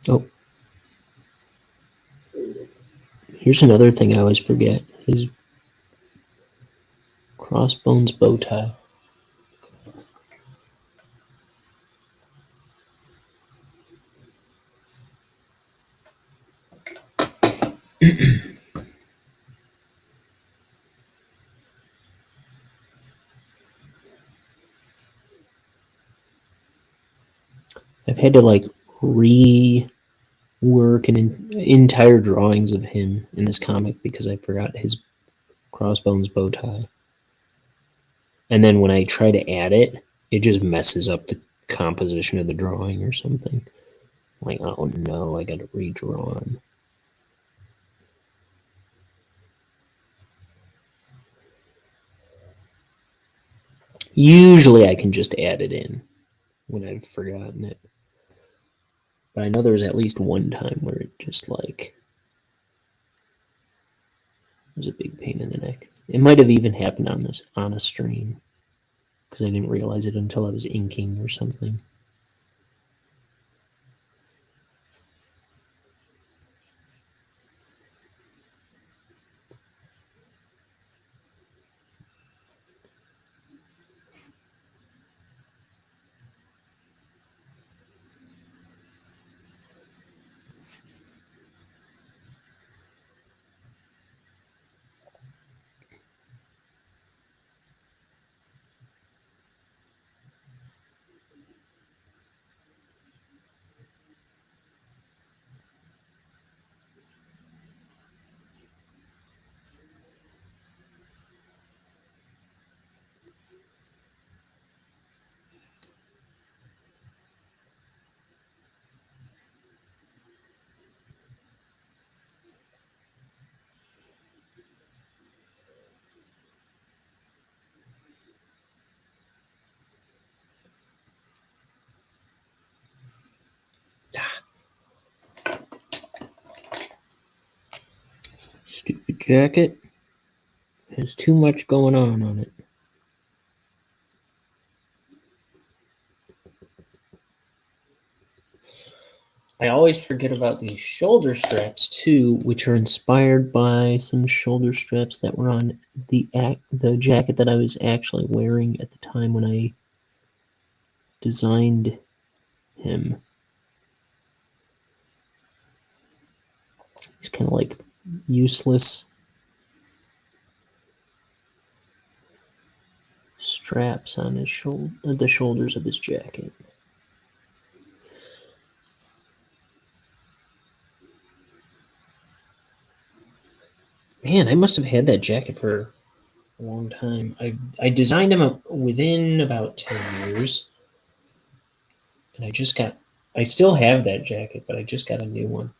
Oh, here's another thing I always forget. His crossbones bow tie. I've had to like rework entire drawings of him in this comic because I forgot his crossbones bow tie. And then when I try to add it, it just messes up the composition of the drawing or something. Like, oh no, I gotta redraw him. Usually I can just add it in when I've forgotten it. But I know there was at least one time where it just like was a big pain in the neck. It might have even happened on a stream because I didn't realize it until I was inking or something. Stupid jacket has too much going on it. I always forget about these shoulder straps too, which are inspired by some shoulder straps that were on the jacket that I was actually wearing at the time when I designed him. He's kind of like useless straps on his the shoulders of his jacket. Man, I must have had that jacket for a long time. I designed him within about 10 years. And I still have that jacket, but I just got a new one.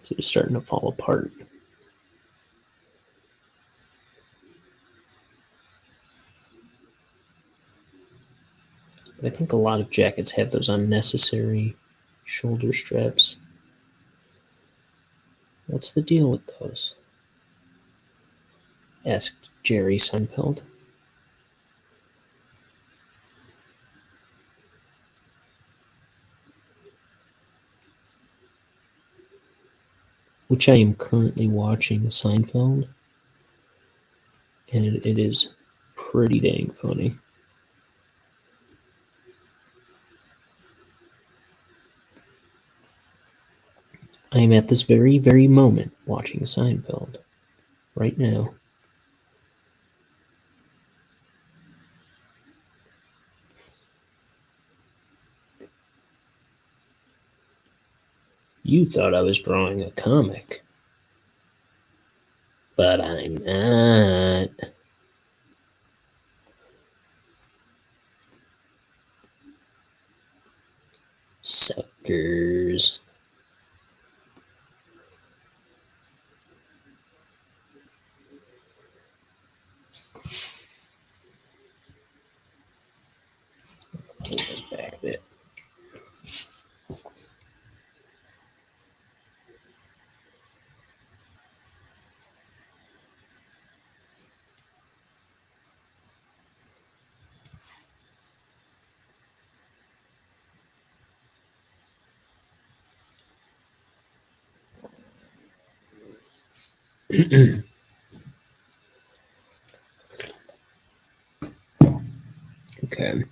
So it's starting to fall apart. But I think a lot of jackets have those unnecessary shoulder straps. What's the deal with those? Asked Jerry Seinfeld. Which I am currently watching Seinfeld, and it is pretty dang funny. I am at this very, very moment watching Seinfeld. Right now. You thought I was drawing a comic. But I'm not. Suckers. Pull this back a bit. Okay.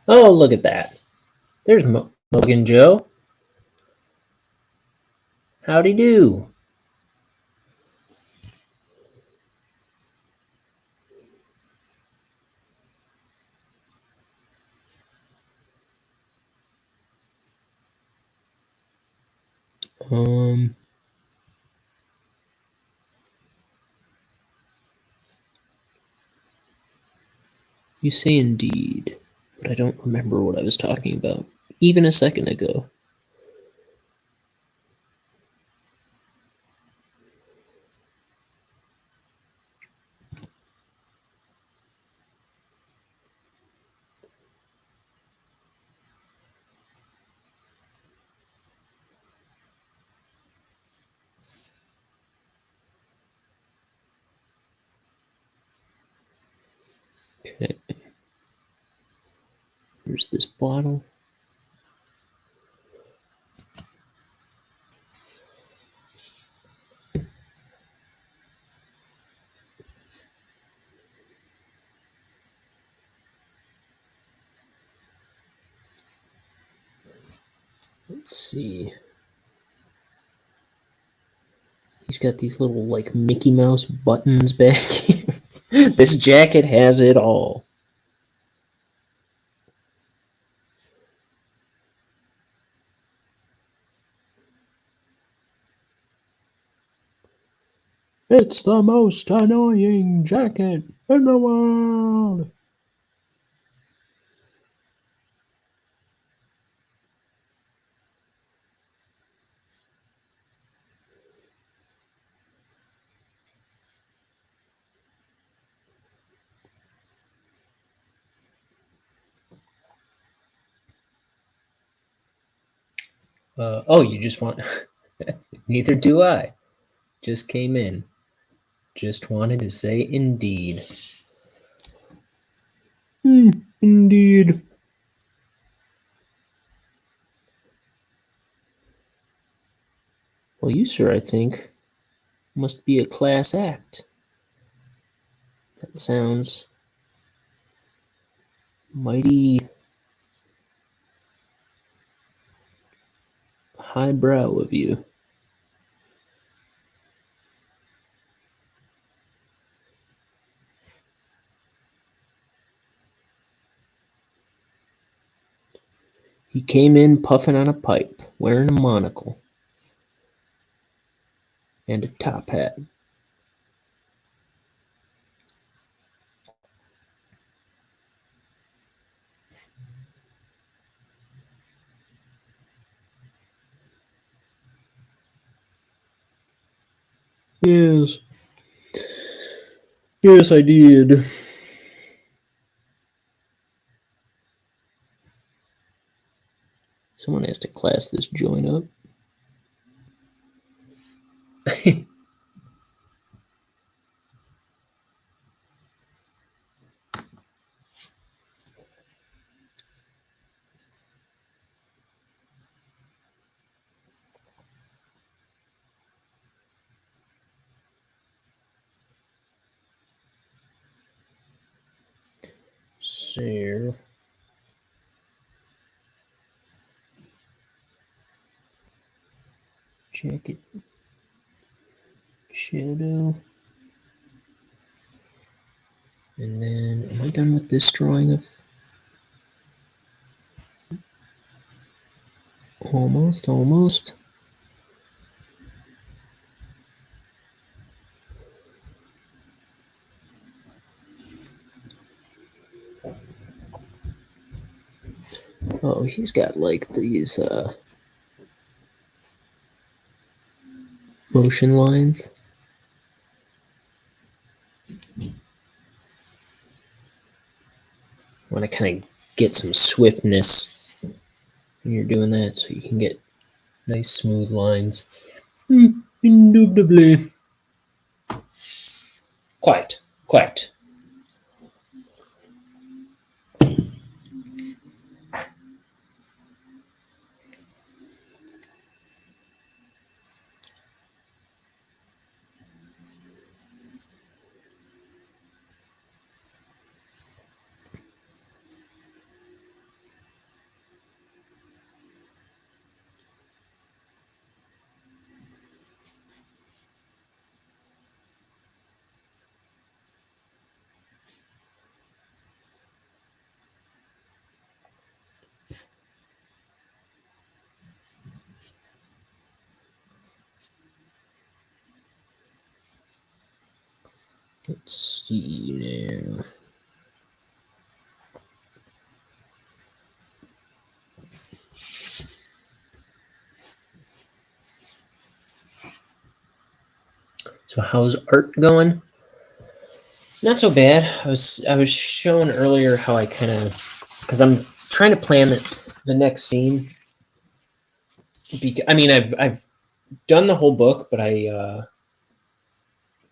Oh, look at that. There's Mogan Joe. Howdy do. You say indeed, but I don't remember what I was talking about, even a second ago. Okay. Here's this bottle. Let's see. He's got these little, like, Mickey Mouse buttons back here. This jacket has it all. It's the most annoying jacket in the world. Oh, you just want... Neither do I. Just came in. Just wanted to say indeed. Indeed. Well, you, sir, I think, must be a class act. That sounds mighty highbrow of you. He came in puffing on a pipe, wearing a monocle and a top hat. Yes. Yes, I did. Someone has to class this joint up. So, jacket, shadow, and then am I done with this drawing of? Almost. Oh, he's got like these motion lines. I want to kind of get some swiftness when you're doing that, so you can get nice smooth lines. Indubitably. Quite. Let's see now. So how's art going? Not so bad. I was showing earlier how I kind of, because I'm trying to plan the next scene. I mean, I've done the whole book, but I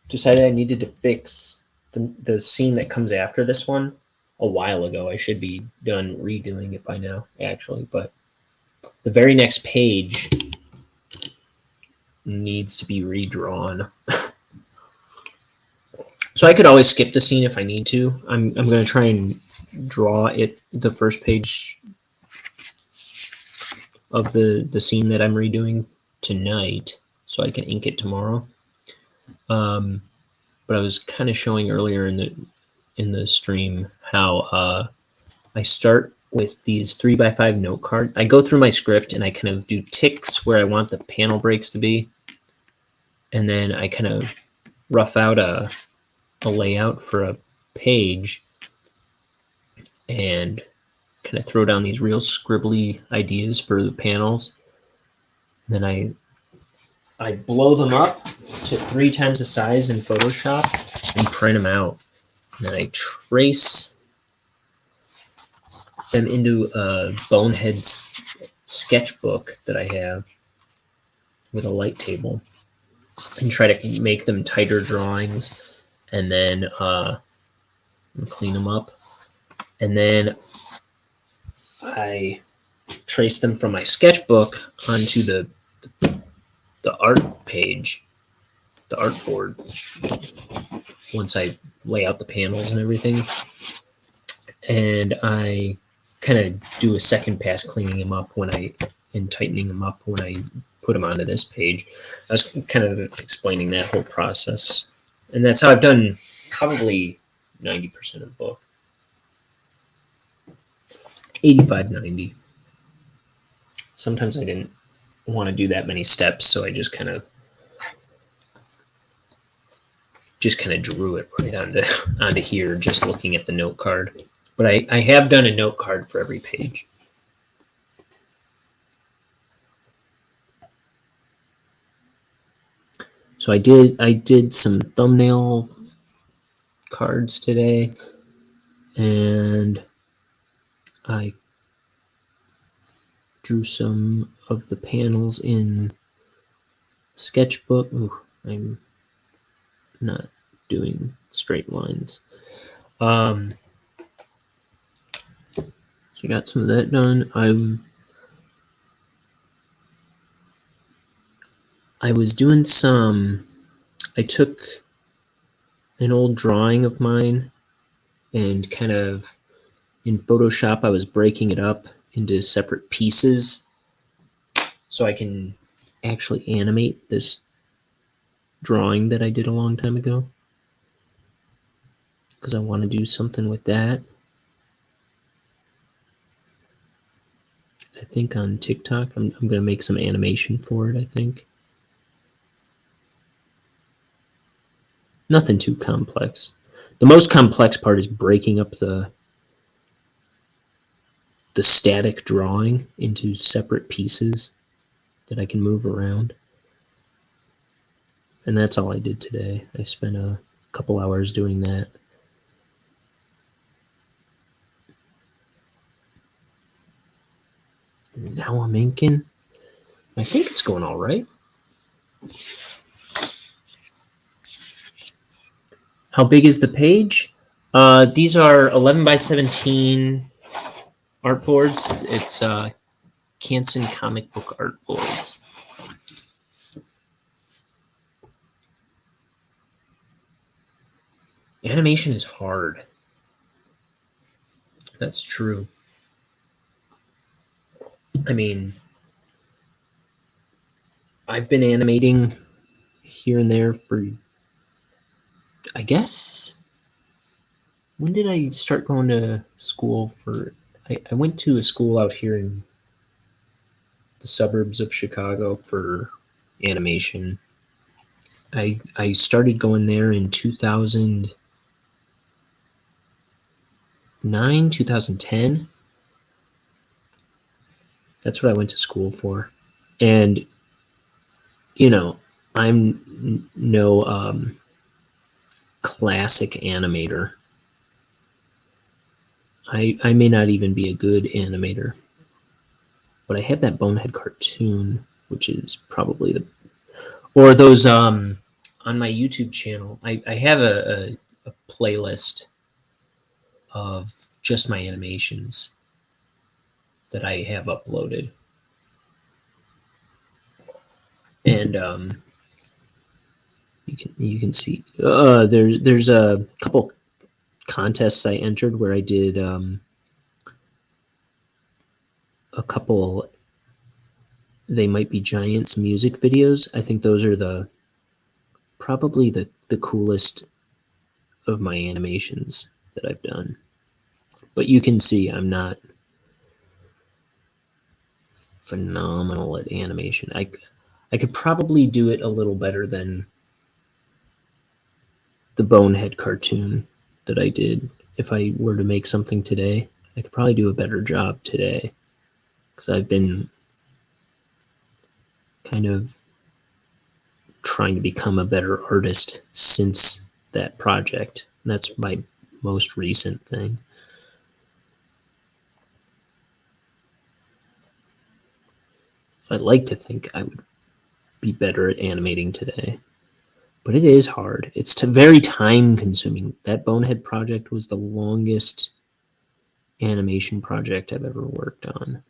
decided I needed to fix the scene that comes after this one a while ago. I should be done redoing it by now, actually, but the very next page needs to be redrawn. So I could always skip the scene if I need to. I'm going to try and draw it, the first page of the scene that I'm redoing tonight, so I can ink it tomorrow. But I was kind of showing earlier in the stream how I start with these 3x5 note cards. I go through my script and I kind of do ticks where I want the panel breaks to be, and then I kind of rough out a layout for a page and kind of throw down these real scribbly ideas for the panels. Then I blow them up to 3 times the size in Photoshop and print them out. And then I trace them into a Bonehead sketchbook that I have with a light table and try to make them tighter drawings, and then clean them up. And then I trace them from my sketchbook onto the art page, the artboard, once I lay out the panels and everything. And I kind of do a second pass cleaning them up and tightening them up when I put them onto this page. I was kind of explaining that whole process. And that's how I've done probably 90% of the book. 85, 90. Sometimes I didn't want to do that many steps, so I just kind of drew it right onto here, just looking at the note card. But I have done a note card for every page. So I did some thumbnail cards today, and I drew some of the panels in sketchbook. Ooh, I'm not doing straight lines. So I got some of that done. I was doing I took an old drawing of mine and kind of in Photoshop I was breaking it up into separate pieces so I can actually animate this drawing that I did a long time ago, because I want to do something with that. I think on TikTok I'm going to make some animation for it, I think. Nothing too complex. The most complex part is breaking up the static drawing into separate pieces that I can move around. And that's all I did today. I spent a couple hours doing that. And now I'm inking. I think it's going all right. How big is the page? These are 11 by 17 art boards. It's Canson comic book art boards. Animation is hard. That's true. I mean, I've been animating here and there for, I guess, when did I start going to school for, I went to a school out here in the suburbs of Chicago for animation. I started going there in 2009, 2010. That's what I went to school for. And, you know, I'm no classic animator. I may not even be a good animator. But I have that Bonehead cartoon, which is probably or those on my YouTube channel. I have a playlist of just my animations that I have uploaded. And you can see there's a couple contests I entered where I did a couple They Might Be Giants music videos. I think those are probably the coolest of my animations that I've done. But you can see I'm not phenomenal at animation. I could probably do it a little better than the Bonehead cartoon that I did. If I were to make something today, I could probably do a better job today because I've been kind of trying to become a better artist since that project. And that's my most recent thing. I'd like to think I would be better at animating today, but it is hard. It's very time consuming. That Bonehead project was the longest animation project I've ever worked on.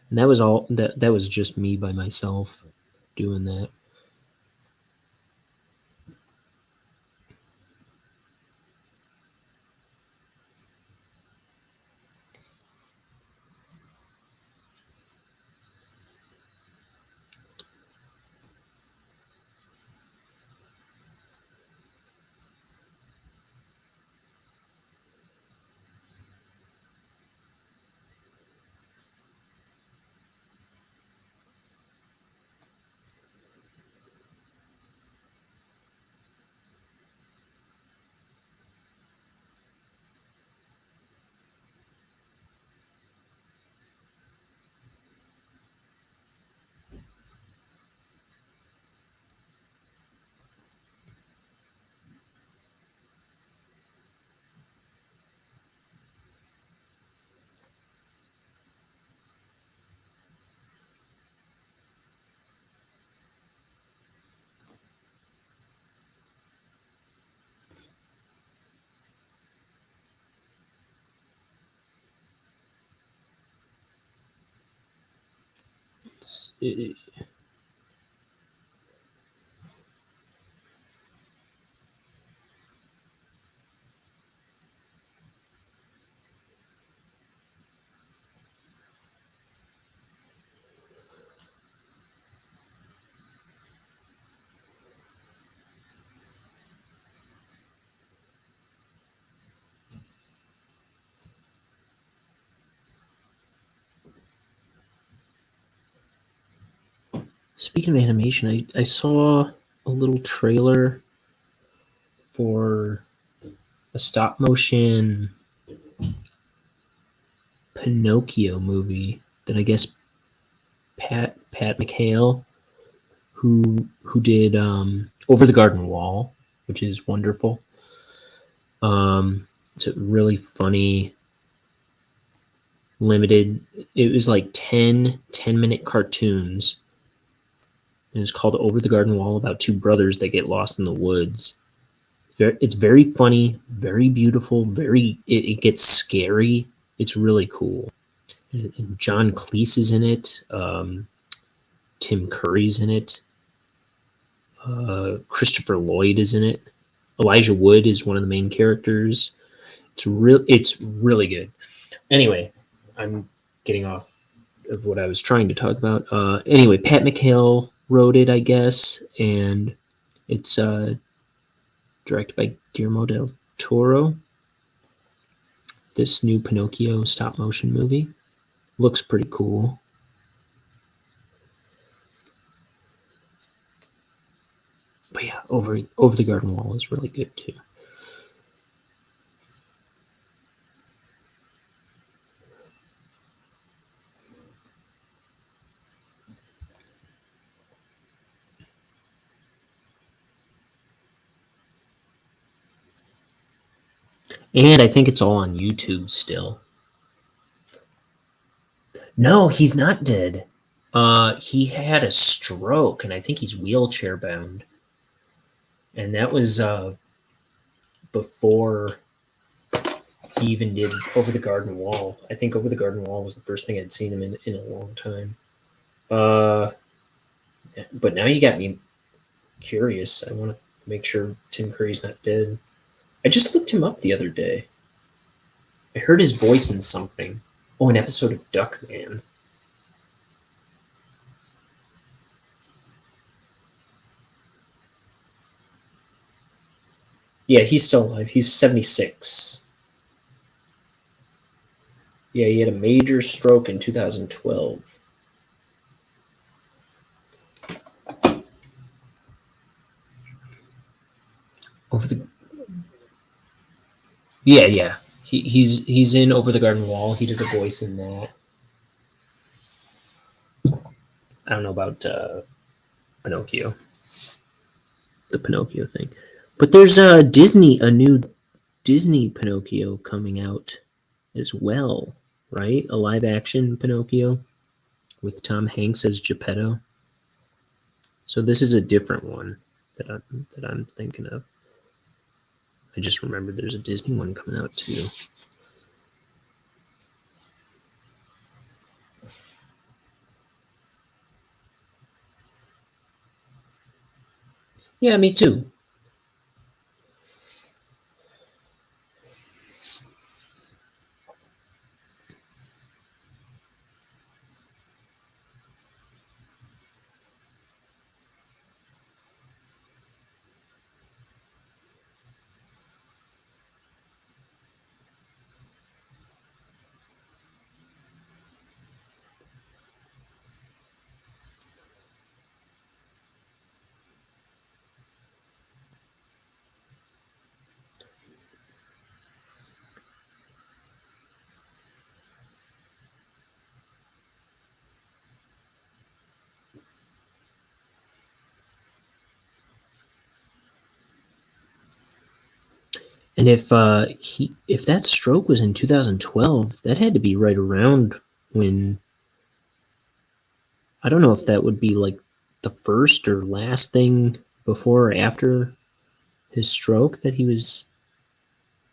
And that was all that was just me by myself doing that. It, Speaking of animation, I saw a little trailer for a stop motion Pinocchio movie that I guess Pat McHale, who did Over the Garden Wall, which is wonderful. It's a really funny, limited. It was like 10-minute cartoons. It was called Over the Garden Wall, about two brothers that get lost in the woods. It's very funny, very beautiful, it gets scary. It's really cool. And John Cleese is in it. Tim Curry's in it. Christopher Lloyd is in it. Elijah Wood is one of the main characters. It's really good. Anyway, I'm getting off of what I was trying to talk about. Anyway, Pat McHale wrote it, I guess, and it's directed by Guillermo del Toro. This new Pinocchio stop motion movie looks pretty cool. But yeah, Over the Garden Wall is really good too. And I think it's all on YouTube still. No, he's not dead. He had a stroke, and I think he's wheelchair bound. And that was before he even did Over the Garden Wall. I think Over the Garden Wall was the first thing I'd seen him in a long time. But now you got me curious. I want to make sure Tim Curry's not dead. I just looked him up the other day. I heard his voice in something. Oh, an episode of Duckman. Yeah, he's still alive. He's 76. Yeah, he had a major stroke in 2012. Over the yeah. He's in Over the Garden Wall. He does a voice in that. I don't know about Pinocchio, the Pinocchio thing, but there's a new Disney Pinocchio coming out as well, right? A live action Pinocchio with Tom Hanks as Geppetto. So this is a different one that I'm thinking of. I just remembered there's a Disney one coming out too. Yeah, me too. And if that stroke was in 2012, that had to be right around when, I don't know if that would be like the first or last thing before or after his stroke that he was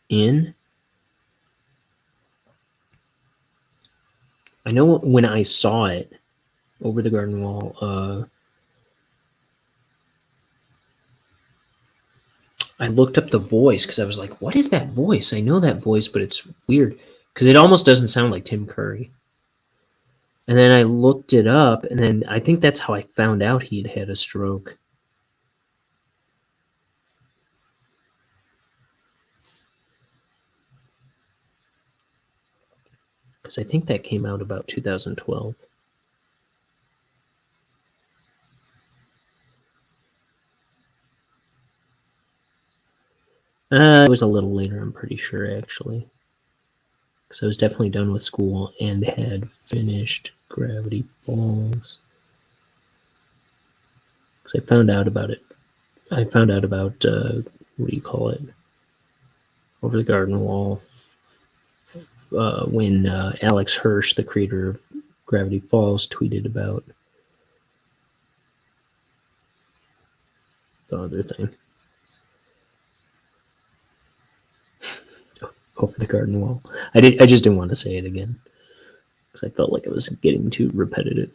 in. I know when I saw it, Over the Garden Wall, I looked up the voice because I was like, what is that voice? I know that voice, but it's weird because it almost doesn't sound like Tim Curry. And then I looked it up, and then I think that's how I found out he had had a stroke. Because I think that came out about 2012. It was a little later, I'm pretty sure, actually. Because I was definitely done with school and had finished Gravity Falls. Because I found out about it. I found out about, what do you call it? Over the Garden Wall when Alex Hirsch, the creator of Gravity Falls, tweeted about the other thing. Over the Garden Wall. I just didn't want to say it again because I felt like it was getting too repetitive.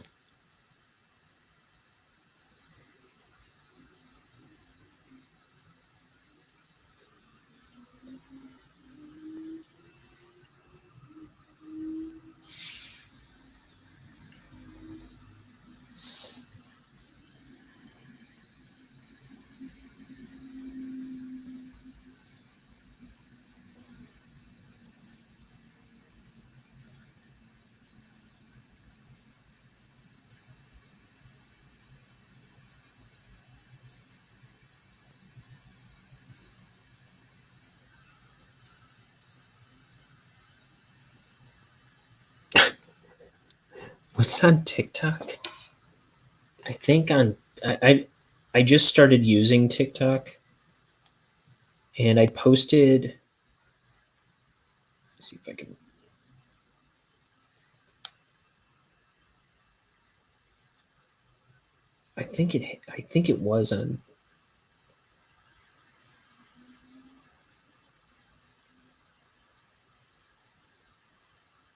Was it on TikTok? I think on I just started using TikTok, and I posted. Let's see if I can. I think it was on.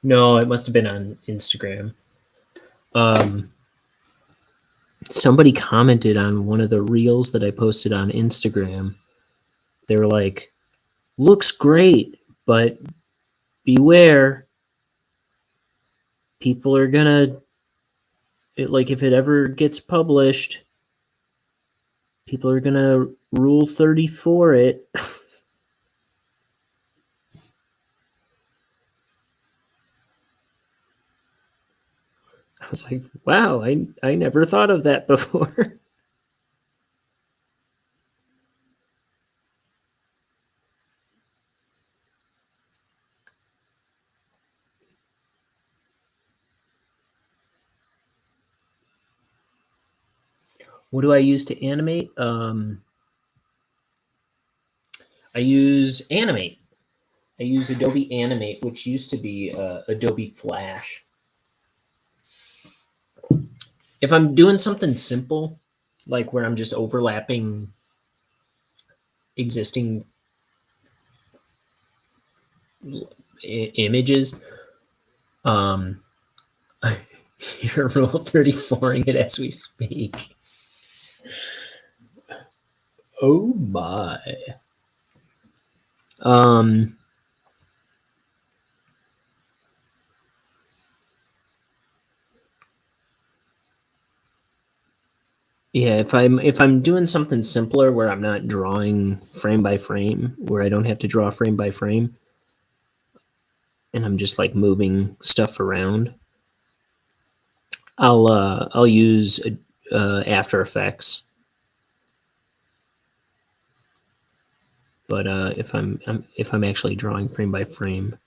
No, it must have been on Instagram. Somebody commented on one of the reels that I posted on Instagram. They were like, "Looks great, but beware. People are gonna like if it ever gets published, people are gonna Rule 34 it." I was like, wow, I never thought of that before. What do I use to animate? I use Animate. I use Adobe Animate, which used to be Adobe Flash. If I'm doing something simple, like where I'm just overlapping existing images, you're Rule 34ing it as we speak. Oh my. Yeah, if I'm doing something simpler where I'm not drawing frame by frame, where I don't have to draw frame by frame, and I'm just like moving stuff around, I'll use After Effects. But if I'm actually drawing frame by frame,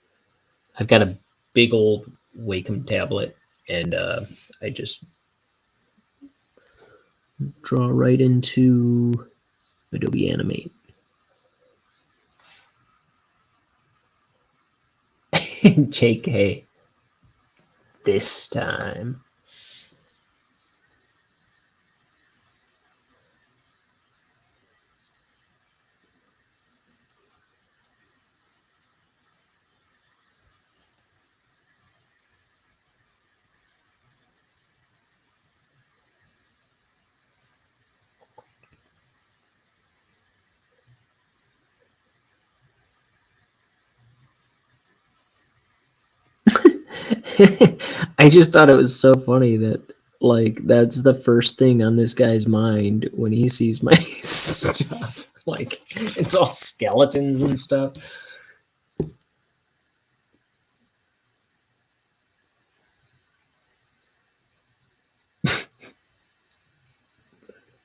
I've got a big old Wacom tablet, and I just draw right into Adobe Animate. JK. This time. I just thought it was so funny that like that's the first thing on this guy's mind when he sees my stuff. Like it's all skeletons and stuff.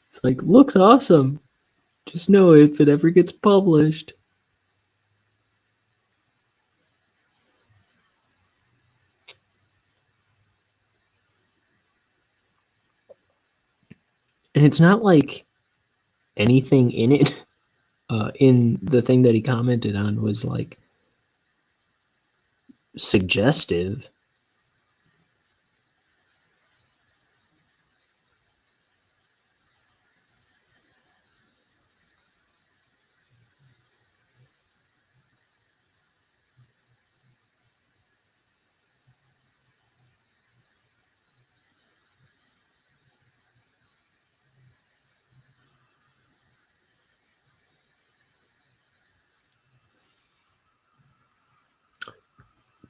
It's like looks awesome. Just know if it ever gets published. And it's not like anything in it, in the thing that he commented on was like suggestive.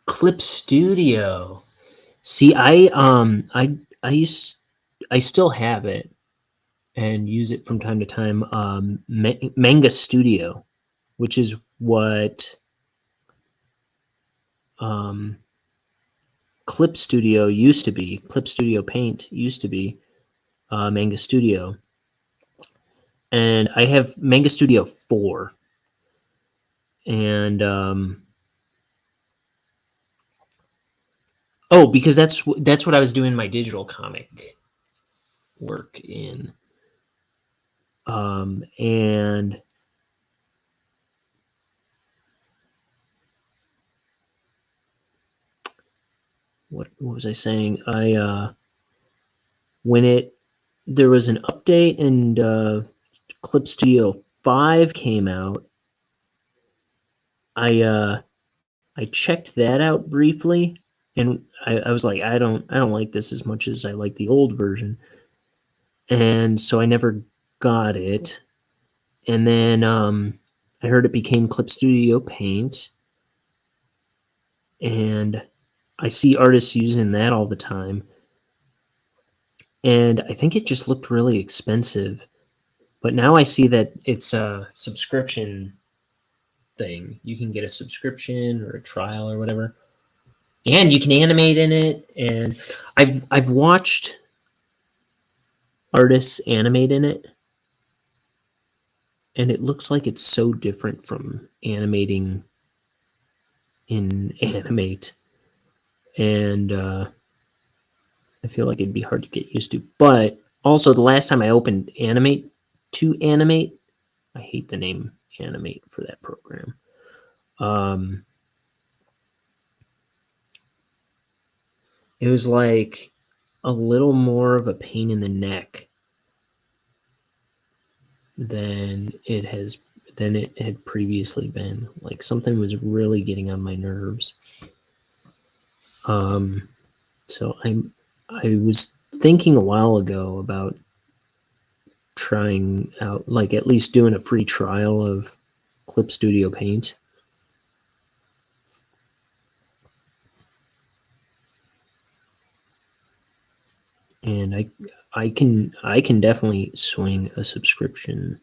Clip Studio. See, I still have it and use it from time to time. Manga Studio, which is what um, Clip Studio used to be. Clip Studio Paint used to be Manga Studio, and I have Manga Studio 4, and oh, because that's what I was doing my digital comic work in, and what was I saying? When there was an update and Clip Studio 5 came out, I checked that out briefly, and I was like, I don't like this as much as I like the old version, and so I never got it. And then I heard it became Clip Studio Paint, and I see artists using that all the time, and I think it just looked really expensive. But now I see that it's a subscription thing. You can get a subscription or a trial or whatever, and you can animate in it. And I've watched artists animate in it, and it looks like it's so different from animating in Animate, and I feel like it'd be hard to get used to. But Also, the last time I opened Animate to Animate, I hate the name Animate for that program. It was like a little more of a pain in the neck than it had previously been. Like something was really getting on my nerves. So I was thinking a while ago about trying out, like at least doing a free trial of Clip Studio Paint. And I can definitely swing a subscription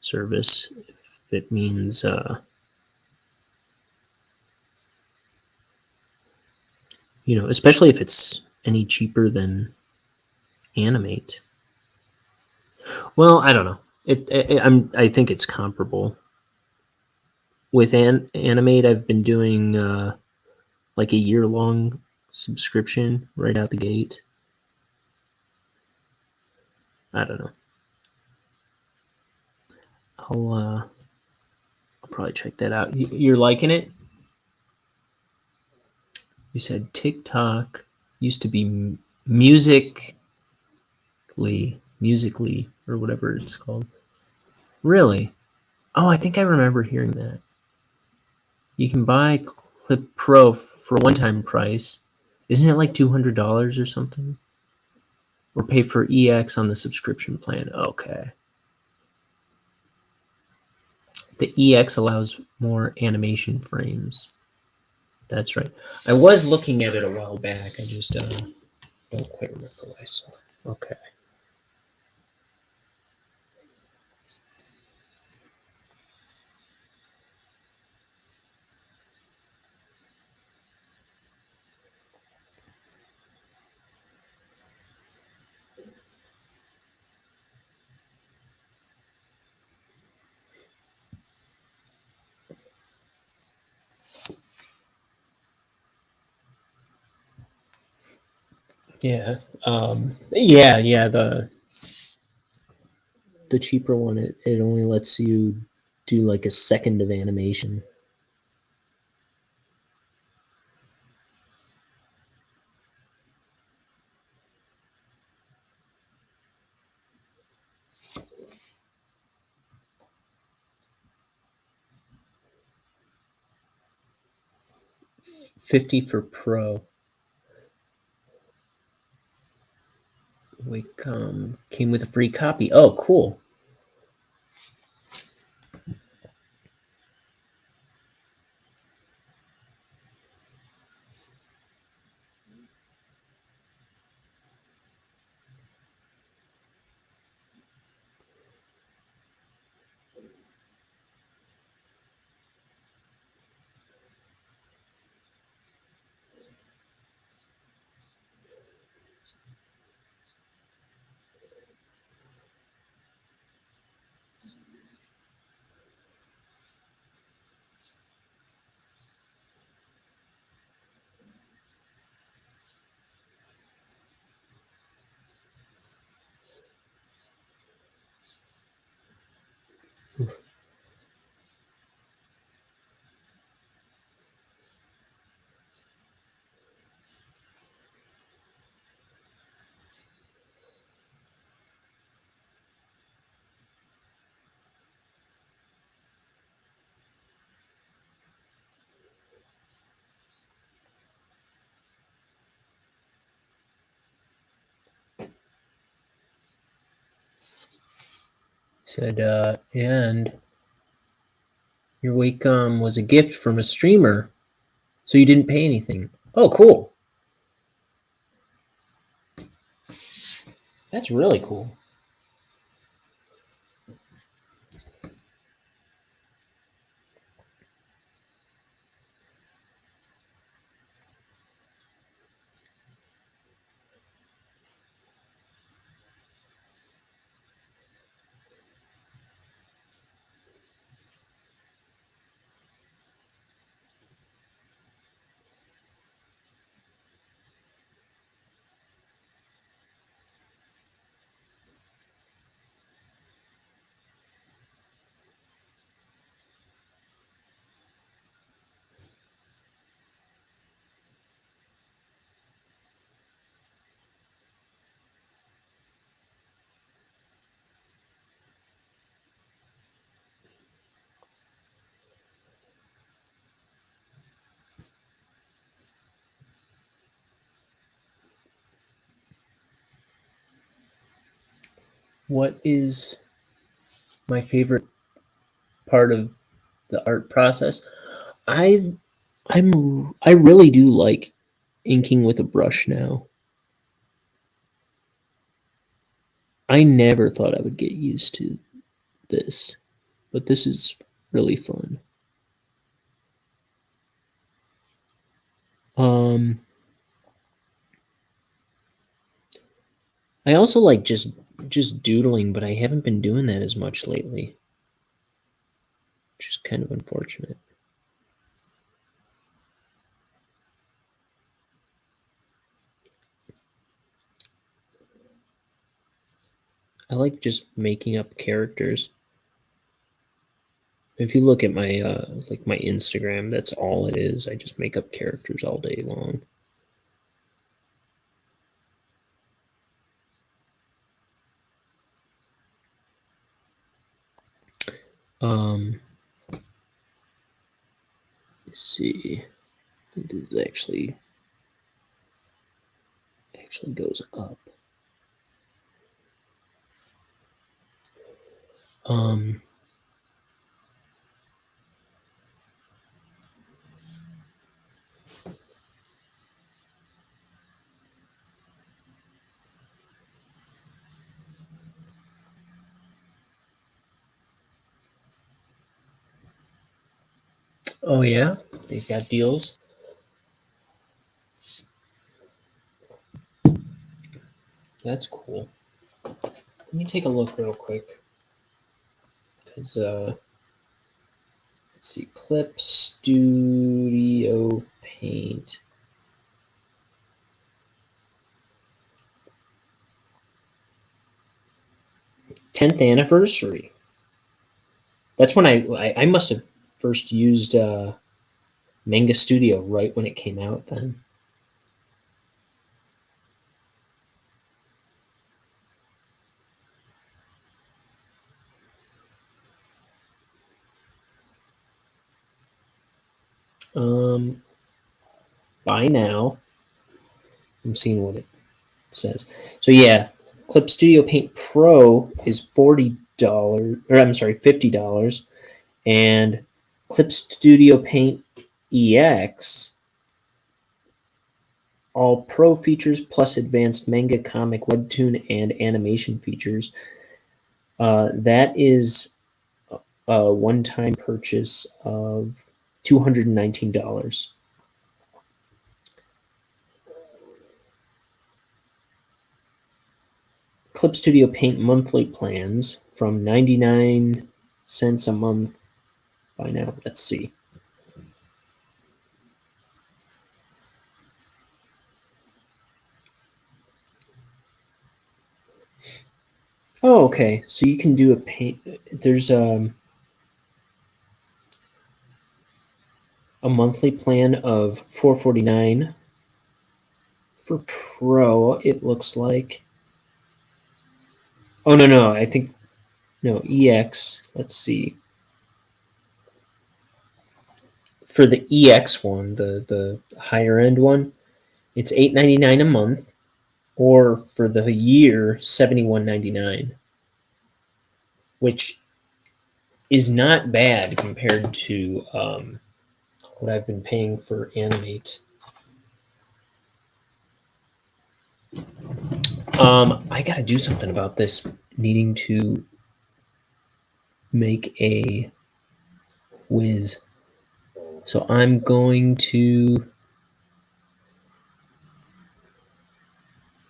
service if it means especially if it's any cheaper than Animate. Well, I don't know. I think it's comparable. With Animate, I've been doing like a year-long subscription right out the gate. I don't know. I'll probably check that out. You're liking it? You said TikTok used to be musically, or whatever it's called. Really? Oh, I think I remember hearing that. You can buy Clip Pro for a one-time price. Isn't it like $200 or something? Or pay for EX on the subscription plan. Okay. The EX allows more animation frames. That's right. I was looking at it a while back. I just don't quite remember what I saw. Okay. Yeah. Yeah. The cheaper one, it only lets you do like a second of animation. $50 for Pro. Wacom came with a free copy. Oh, cool. Said, and your Wacom was a gift from a streamer, so you didn't pay anything. Oh, cool. That's really cool. what is my favorite part of the art process? I really do like inking with a brush now. I never thought I would get used to this, but this is really fun. I also like just doodling, but I haven't been doing that as much lately, which is kind of unfortunate. I like just making up characters. If you look at my like my Instagram, that's all it is. I just make up characters all day long. Let's see. This actually goes up. Um, oh yeah, they've got deals. That's cool. Let me take a look real quick, because let's see, Clip Studio Paint. 10th anniversary. That's when I must have first used Manga Studio right when it came out. Then. Buy now. I'm seeing what it says. So yeah, Clip Studio Paint Pro is $40, or I'm sorry, $50, and Clip Studio Paint EX, all pro features plus advanced manga, comic, webtoon, and animation features. That is a one-time purchase of $219. Clip Studio Paint monthly plans from 99 cents a month by now. Let's see. Oh, okay. So you can do a paint. There's a monthly plan of $449 for Pro. It looks like. Oh no! I think no EX. Let's see. For the EX one, the higher end one, it's $8.99 a month, or for the year $71.99, which is not bad compared to what I've been paying for Animate. I got to do something about this. Needing to make a whiz. So I'm going to.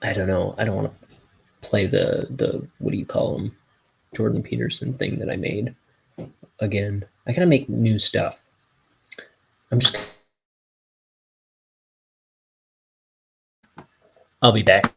I don't know. I don't want to play the what do you call them? Jordan Peterson thing that I made again. I gotta make new stuff. I'm just. I'll be back.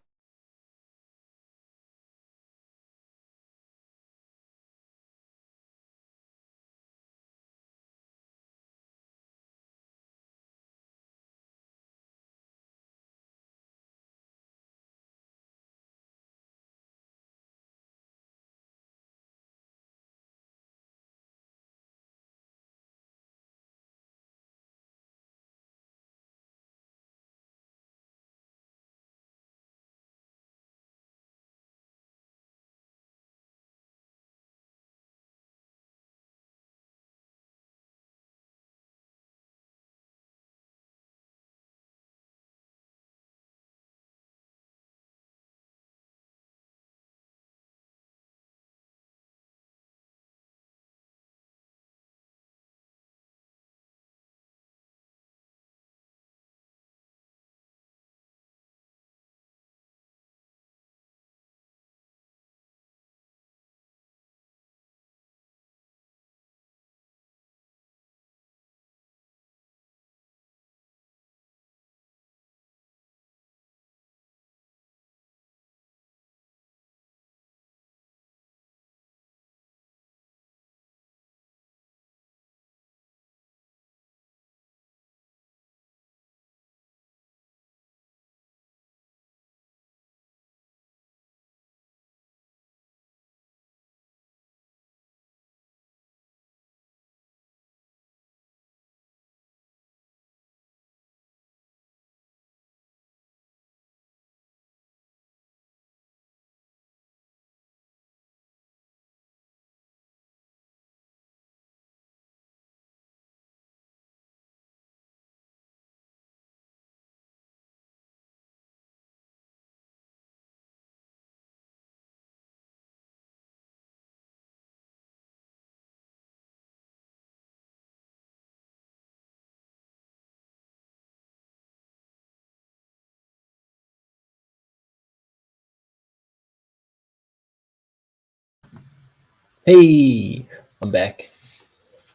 Hey, I'm back.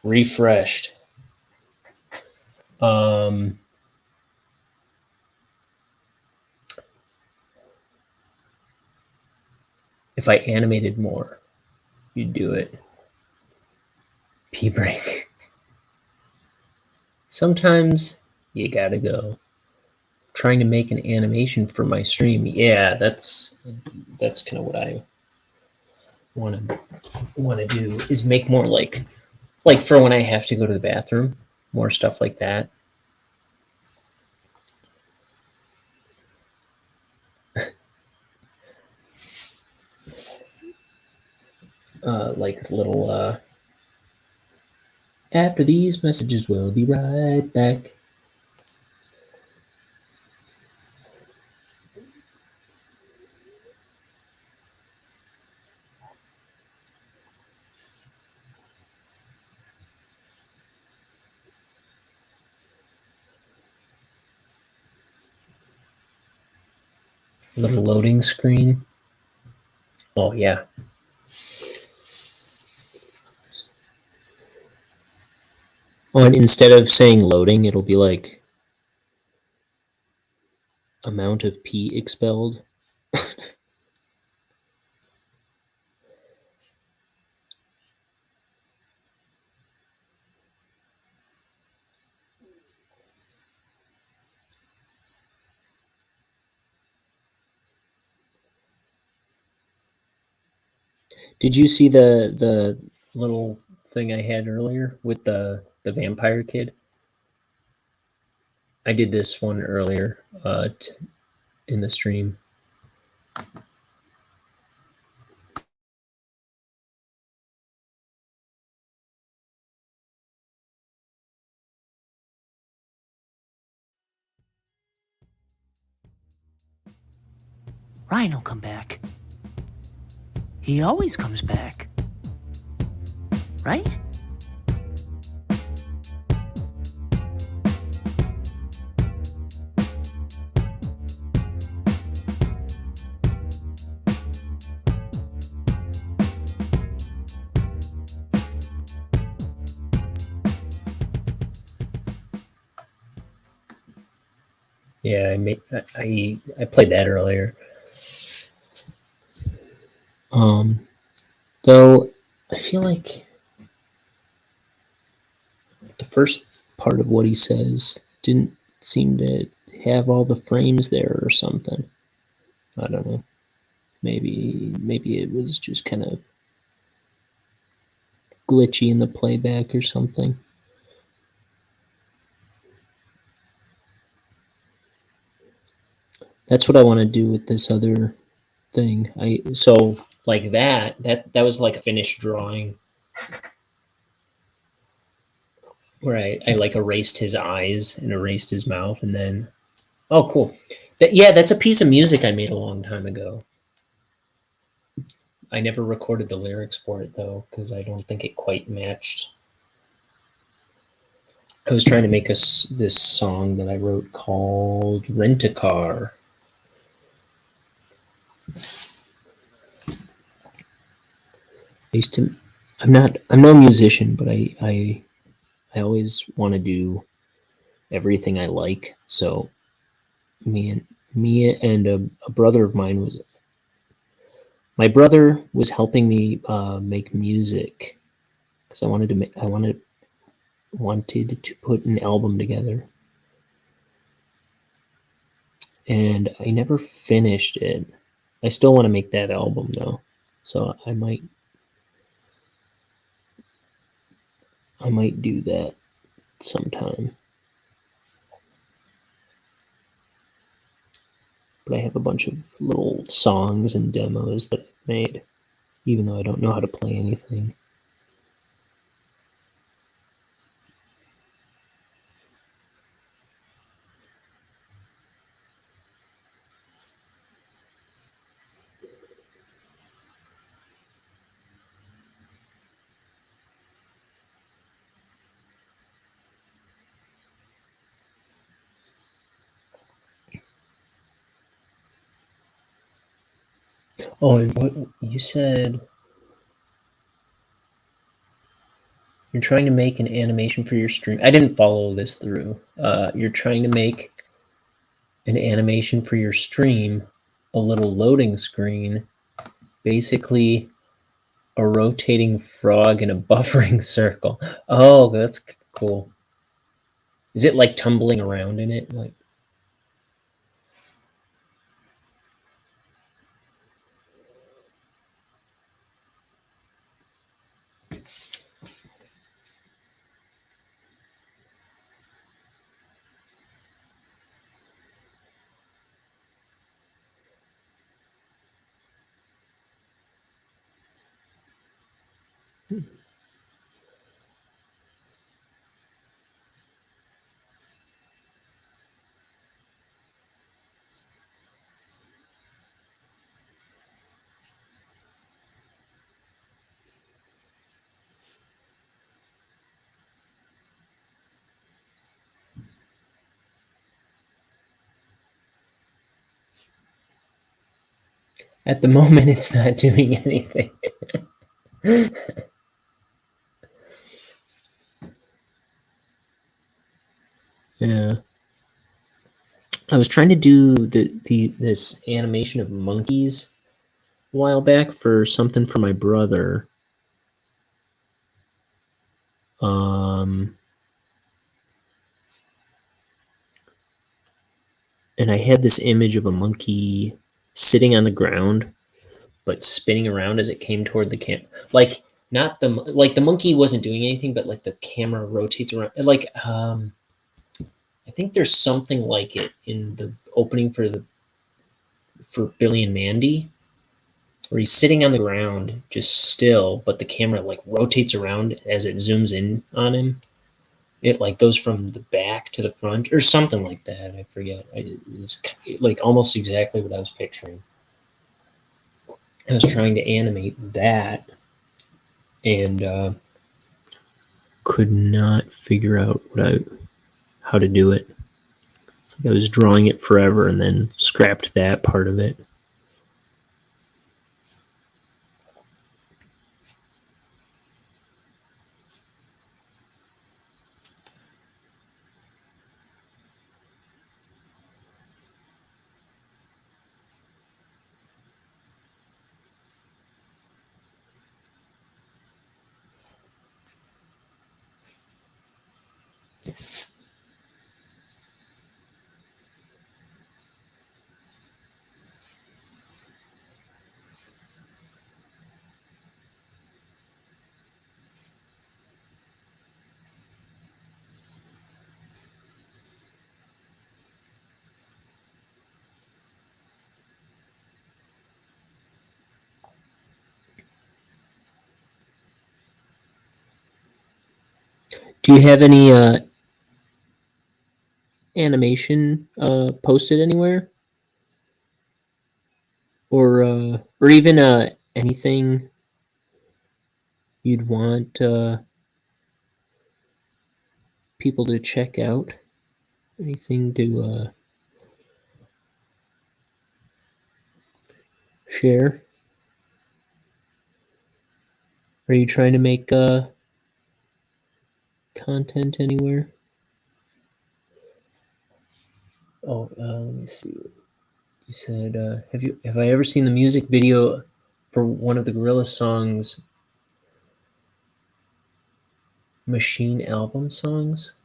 Refreshed. Um, if I animated more, you'd do it. Pee break. Sometimes you gotta go. Trying to make an animation for my stream. Yeah, that's kind of what I want to do. Is make more like for when I have to go to the bathroom, more stuff like that. Like little. After these messages, we'll be right back. Little loading screen. Oh yeah. Oh, and instead of saying loading, it'll be like amount of pee expelled. Did you see the little thing I had earlier with the vampire kid? I did this one earlier in the stream. Ryan will come back. He always comes back. Right? Yeah, I played that earlier. Though I feel like the first part of what he says didn't seem to have all the frames there or something. I don't know. Maybe it was just kind of glitchy in the playback or something. That's what I want to do with this other thing. So like that was like a finished drawing where I like erased his eyes and erased his mouth and then oh cool. That's a piece of music I made a long time ago. I never recorded the lyrics for it though because I don't think it quite matched. I was trying to make this song that I wrote called Rent a Car. I used to I'm no musician, but I always want to do everything I like. So me and a brother of mine was my brother was helping me make music because I wanted to put an album together, and I never finished it. I still want to make that album though, so I might do that sometime. But I have a bunch of little songs and demos that I've made, even though I don't know how to play anything. Oh, and what you said You're trying to make an animation for your stream. I didn't follow this through. You're trying to make an animation for your stream, a little loading screen, basically a rotating frog in a buffering circle. Oh, that's cool. Is it like tumbling around in it? Like, at the moment, it's not doing anything. Yeah. I was trying to do this animation of monkeys a while back for something for my brother. And I had this image of a monkey sitting on the ground, but spinning around as it came toward the camera. Like not the like the monkey wasn't doing anything, but like the camera rotates around. Like I think there's something like it in the opening for Billy and Mandy, where he's sitting on the ground just still, but the camera like rotates around as it zooms in on him. It like goes from the back to the front or something like that. I forget. It's like almost exactly what I was picturing. I was trying to animate that and could not figure out how to do it. It's like I was drawing it forever and then scrapped that part of it. Do you have any animation posted anywhere, or even anything you'd want people to check out? Anything to share? Are you trying to make content anywhere? Oh, let me see. You said, have I ever seen the music video for one of the Gorillaz songs, Machine album songs?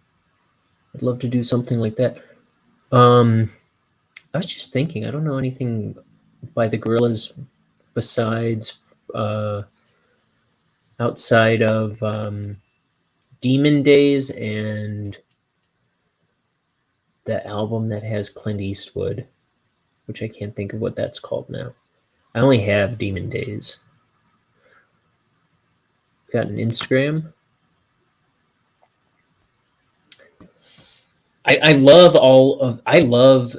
I'd love to do something like that. I was just thinking, I don't know anything by the Gorillaz besides outside of Demon Days and the album that has Clint Eastwood, which I can't think of what that's called now. I only have Demon Days. Got an Instagram. I love I love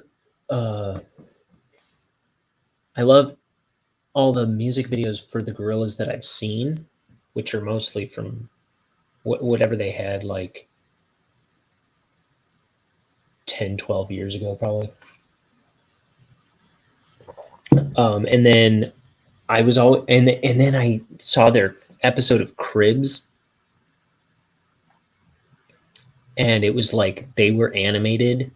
all the music videos for the Gorillaz that I've seen, which are mostly from whatever they had like 10, 12 years ago, probably. And then I was all and then I saw their episode of Cribs, and it was like they were animated,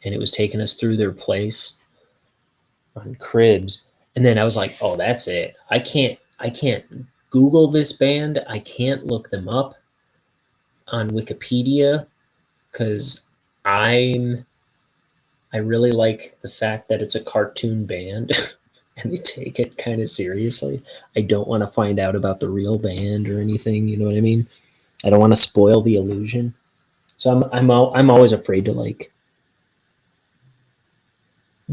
and it was taking us through their place on Cribs. And then I was like, oh, that's it. I can't Google this band. I can't look them up on Wikipedia because I really like the fact that it's a cartoon band and they take it kind of seriously. I don't want to find out about the real band or anything. You know what I mean? I don't want to spoil the illusion. So I'm always afraid to like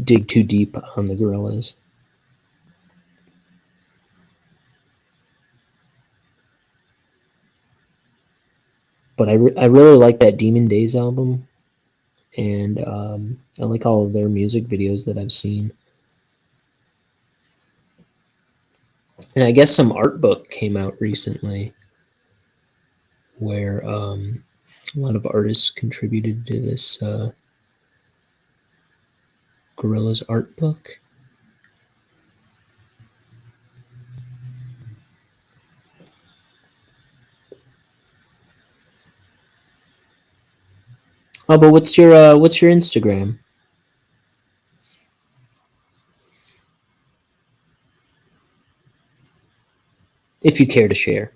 dig too deep on the Gorillaz. But I really like that Demon Days album, and I like all of their music videos that I've seen. And I guess some art book came out recently where a lot of artists contributed to this Gorillaz art book. Oh, but what's your Instagram? If you care to share.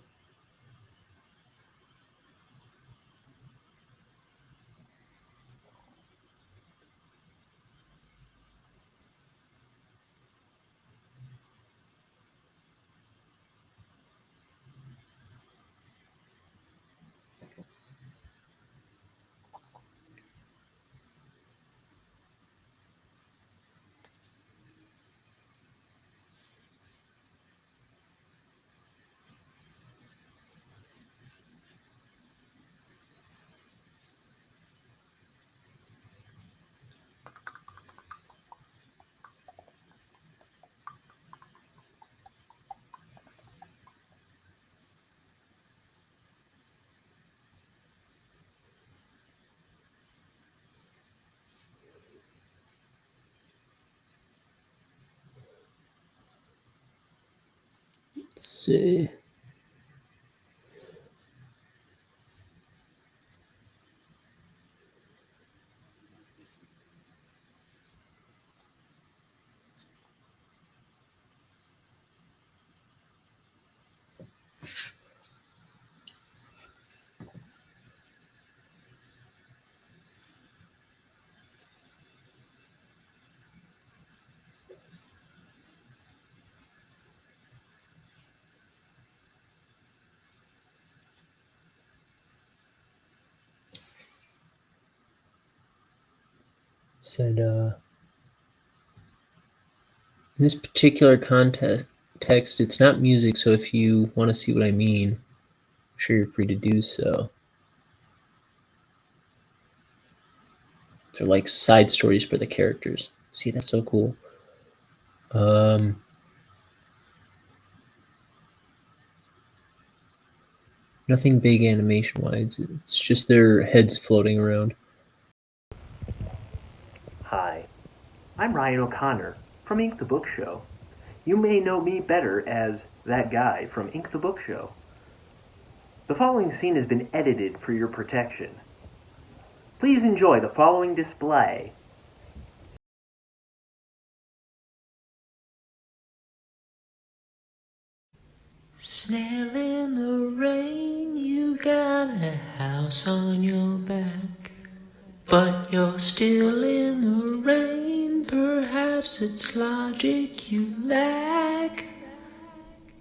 Let's see. Said in this particular context, it's not music. So if you want to see what I mean, I'm sure you're free to do so. They're like side stories for the characters. See, that's so cool. Nothing big animation wise. It's just their heads floating around. Hi, I'm Ryan O'Connor from Ink the Book Show. You may know me better as that guy from Ink the Book Show. The following scene has been edited for your protection. Please enjoy the following display. Snail in the rain, you got a house on your back. But you're still in the rain, perhaps it's logic you lack.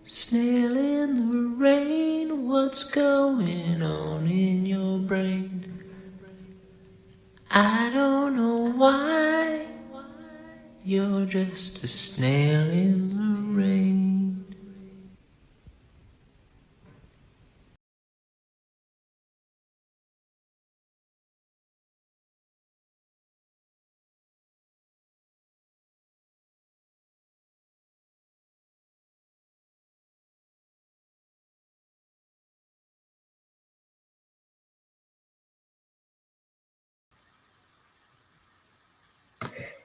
Snail in the rain, what's going on in your brain? I don't know why, you're just a snail in the rain.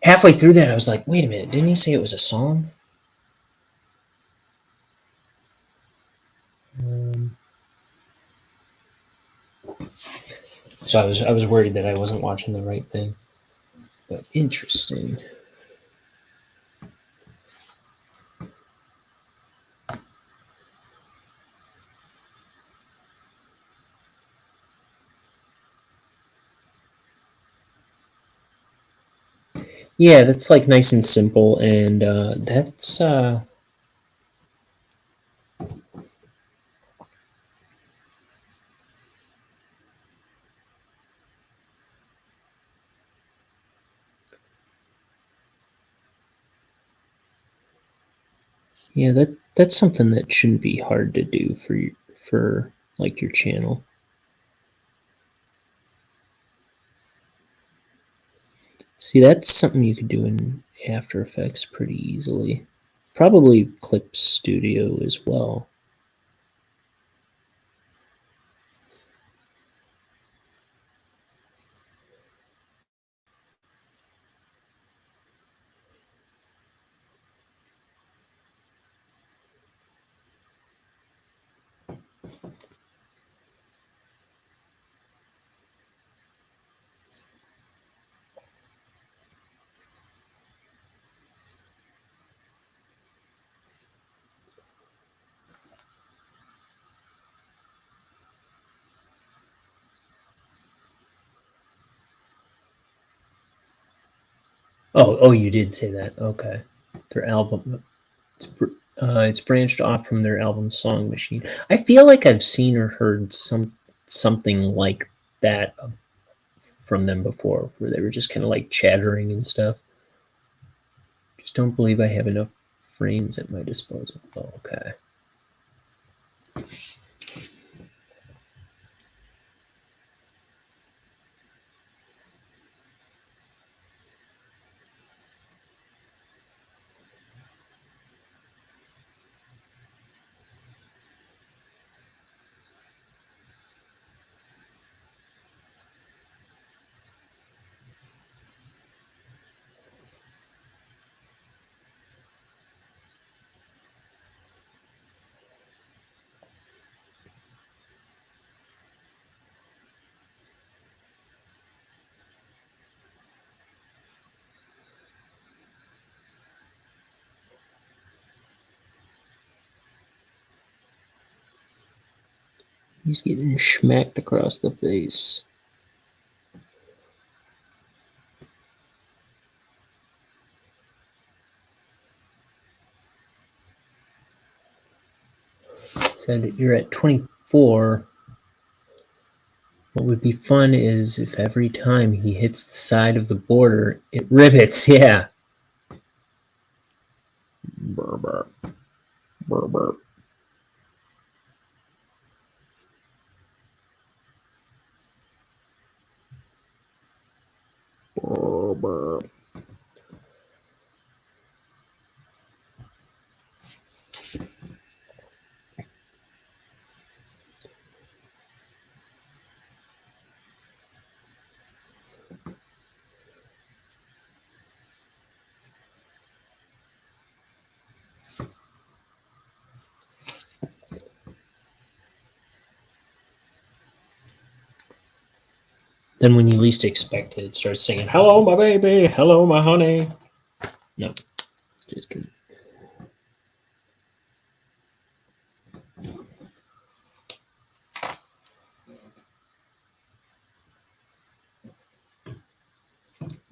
Halfway through that, I was like, wait a minute, didn't he say it was a song? So I was worried that I wasn't watching the right thing. But interesting. Yeah, that's like nice and simple, and that's yeah, that's something that shouldn't be hard to do for like your channel. See, that's something you could do in After Effects pretty easily. Probably Clip Studio as well. Oh, you did say that. Okay. Their album, it's branched off from their album Song Machine. I feel like I've seen or heard something like that from them before, where they were just kind of like chattering and stuff. Just don't believe I have enough frames at my disposal. Oh, okay. He's getting smacked across the face. Said you're at 24. What would be fun is if every time he hits the side of the border, it rivets. Yeah. Burr, burr. Burr, burr. Burr, burr. Then when you least expect it, it starts singing, "Hello, my baby. Hello, my honey." No, just kidding.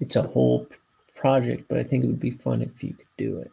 It's a whole project, but I think it would be fun if you could do it.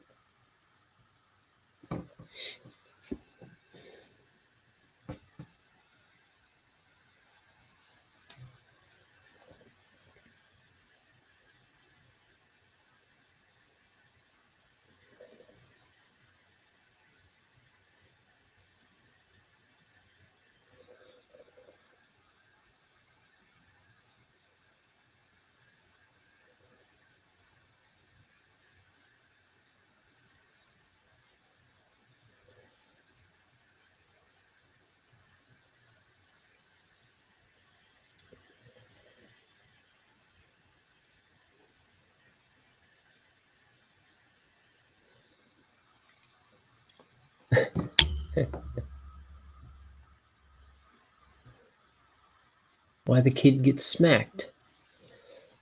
why the kid gets smacked.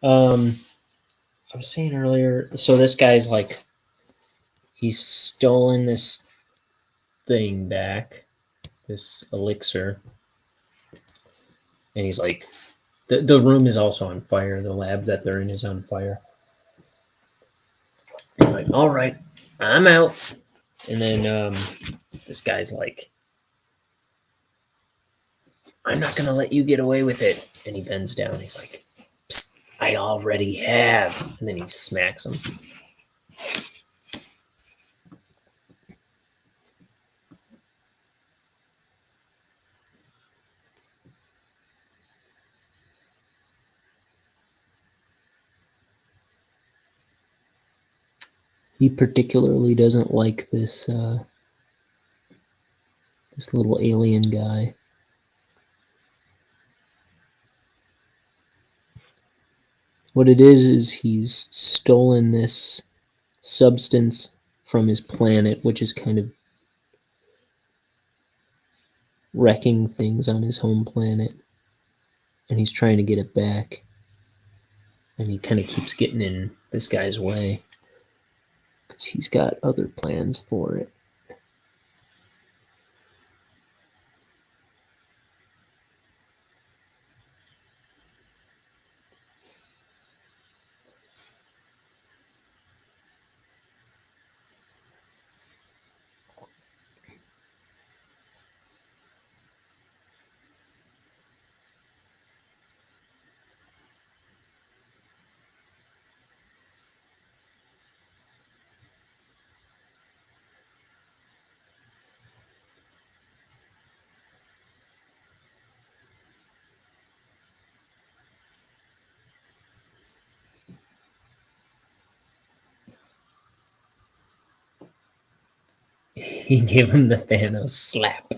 I was saying earlier, so this guy's like, he's stolen this thing back, this elixir, and he's like, the room is also on fire. The lab that they're in is on fire. He's like, all right, I'm out. And then this guy's like, I'm not going to let you get away with it. And he bends down. He's like, psst, I already have. And then he smacks him. He particularly doesn't like this this little alien guy. What it is he's stolen this substance from his planet, which is kind of wrecking things on his home planet. And he's trying to get it back. And he kind of keeps getting in this guy's way, because he's got other plans for it. He gave him the Thanos slap.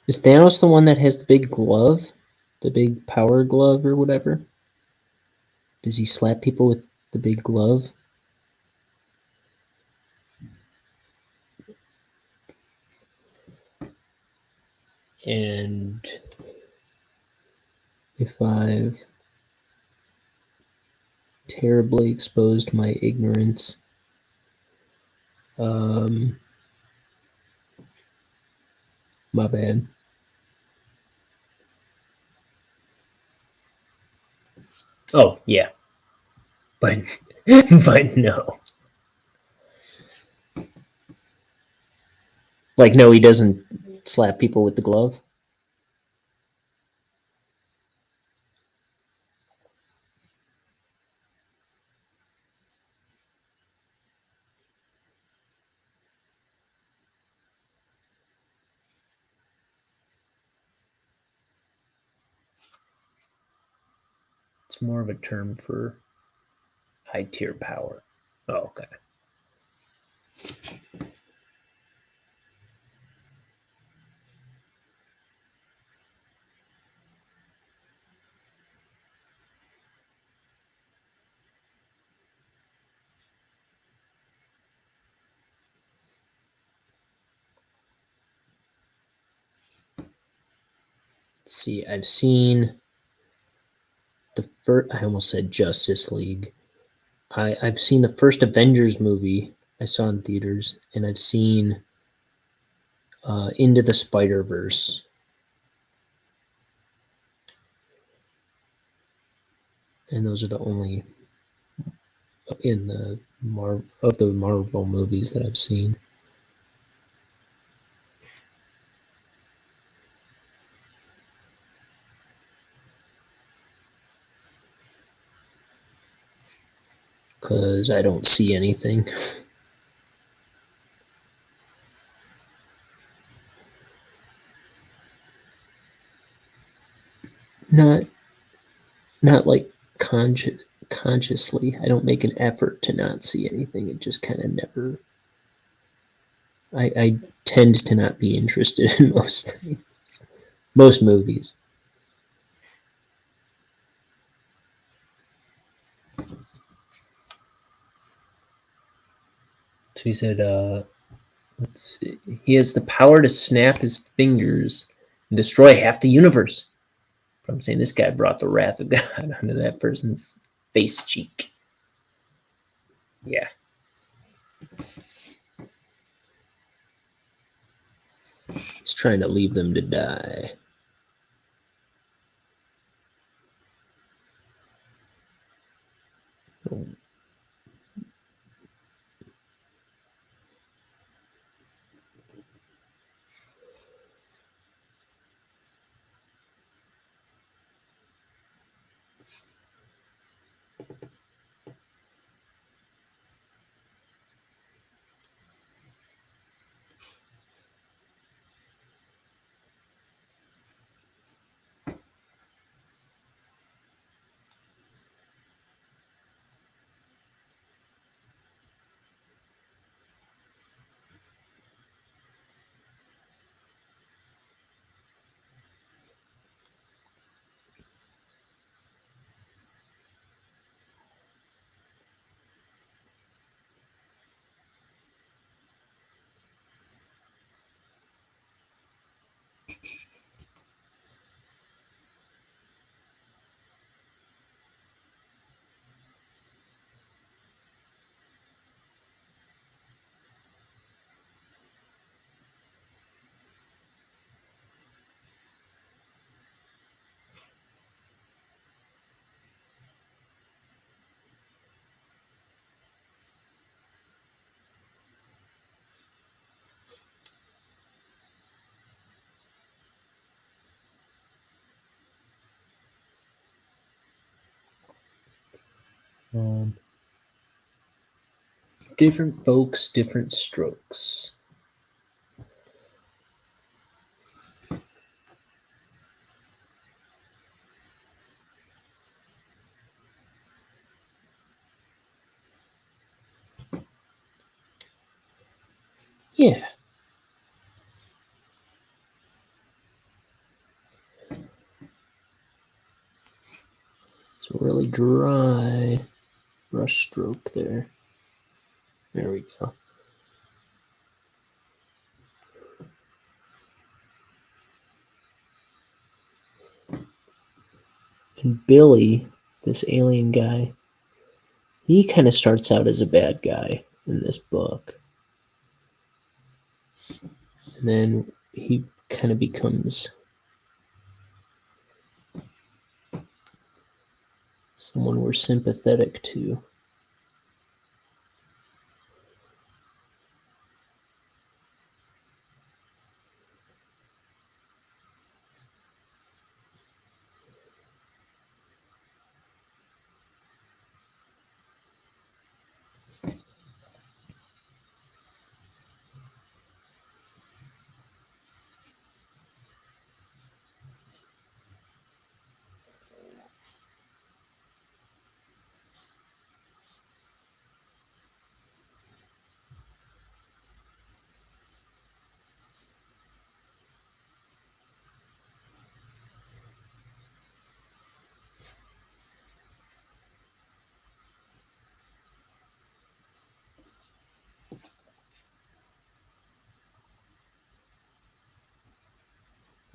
Is Thanos the one that has the big glove? The big power glove or whatever? Does he slap people with the big glove? And if I've terribly exposed my ignorance, my bad. Oh, yeah. But, but no. Like, no, he doesn't slap people with the glove? It's more of a term for high tier power. Oh, okay. Let's see, I've seen the first, I almost said Justice League. I've seen the first Avengers movie I saw in theaters, and I've seen Into the Spider-Verse. And those are the only in the Marvel movies that I've seen. Because I don't see anything. Not like consciously. I don't make an effort to not see anything. It just kind of never. I tend to not be interested in most things, most movies. So he said, let's see. He has the power to snap his fingers and destroy half the universe. But I'm saying this guy brought the wrath of God onto that person's face cheek. Yeah. He's trying to leave them to die. Different folks, different strokes. Yeah. It's a really dry brush stroke there. There we go. And Billy, this alien guy, he kind of starts out as a bad guy in this book. And then he kind of becomes someone we're sympathetic to.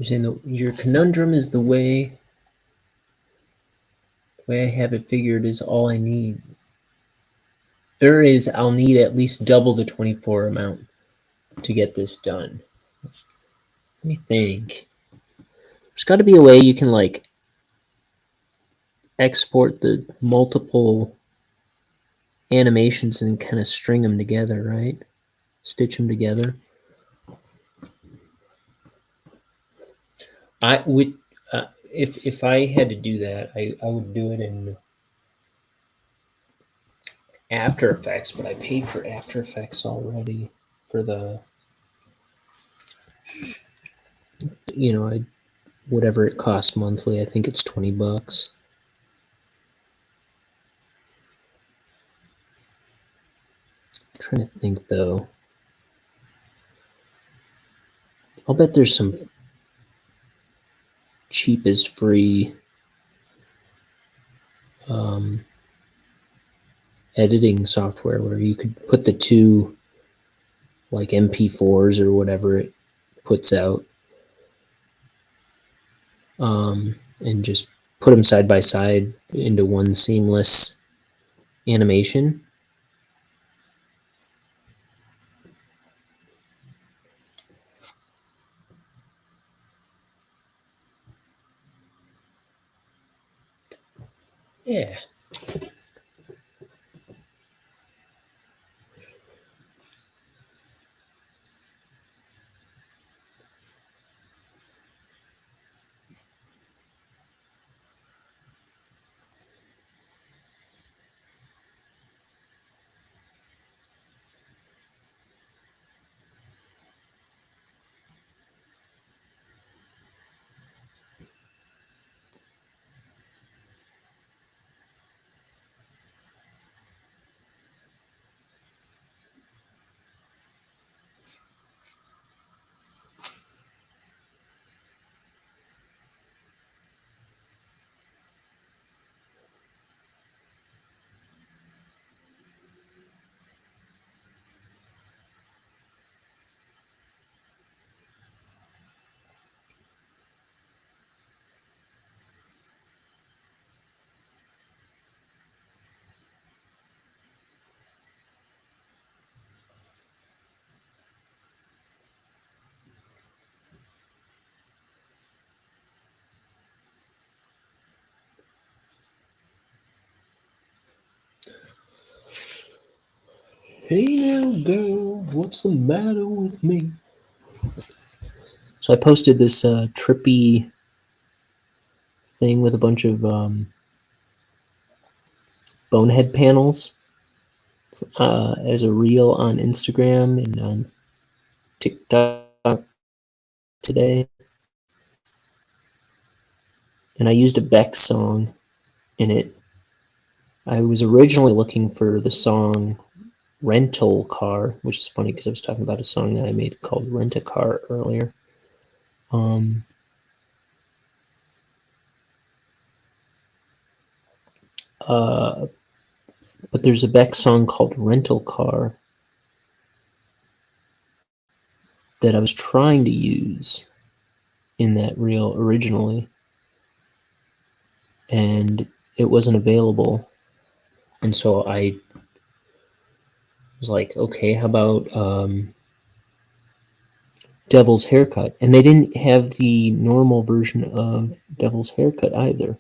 You're saying your conundrum is the way I have it figured is all I need. There is, I'll need at least double the 24 amount to get this done. Let me think. There's got to be a way you can like export the multiple animations and kind of string them together, right? Stitch them together. I would, if I had to do that, I would do it in After Effects, but I pay for After Effects already for the, whatever it costs monthly. I think it's $20. I'm trying to think though. I'll bet there's some cheap as free editing software where you could put the two like MP4s or whatever it puts out, and just put them side by side into one seamless animation. Yeah. Hey now, girl, what's the matter with me? So I posted this trippy thing with a bunch of Bonehead panels as a reel on Instagram and on TikTok today. And I used a Beck song in it. I was originally looking for the song Rental Car, which is funny because I was talking about a song that I made called Rent a Car earlier. But there's a Beck song called Rental Car that I was trying to use in that reel originally, and it wasn't available. And so I was like, okay, how about Devil's Haircut? And they didn't have the normal version of Devil's Haircut either.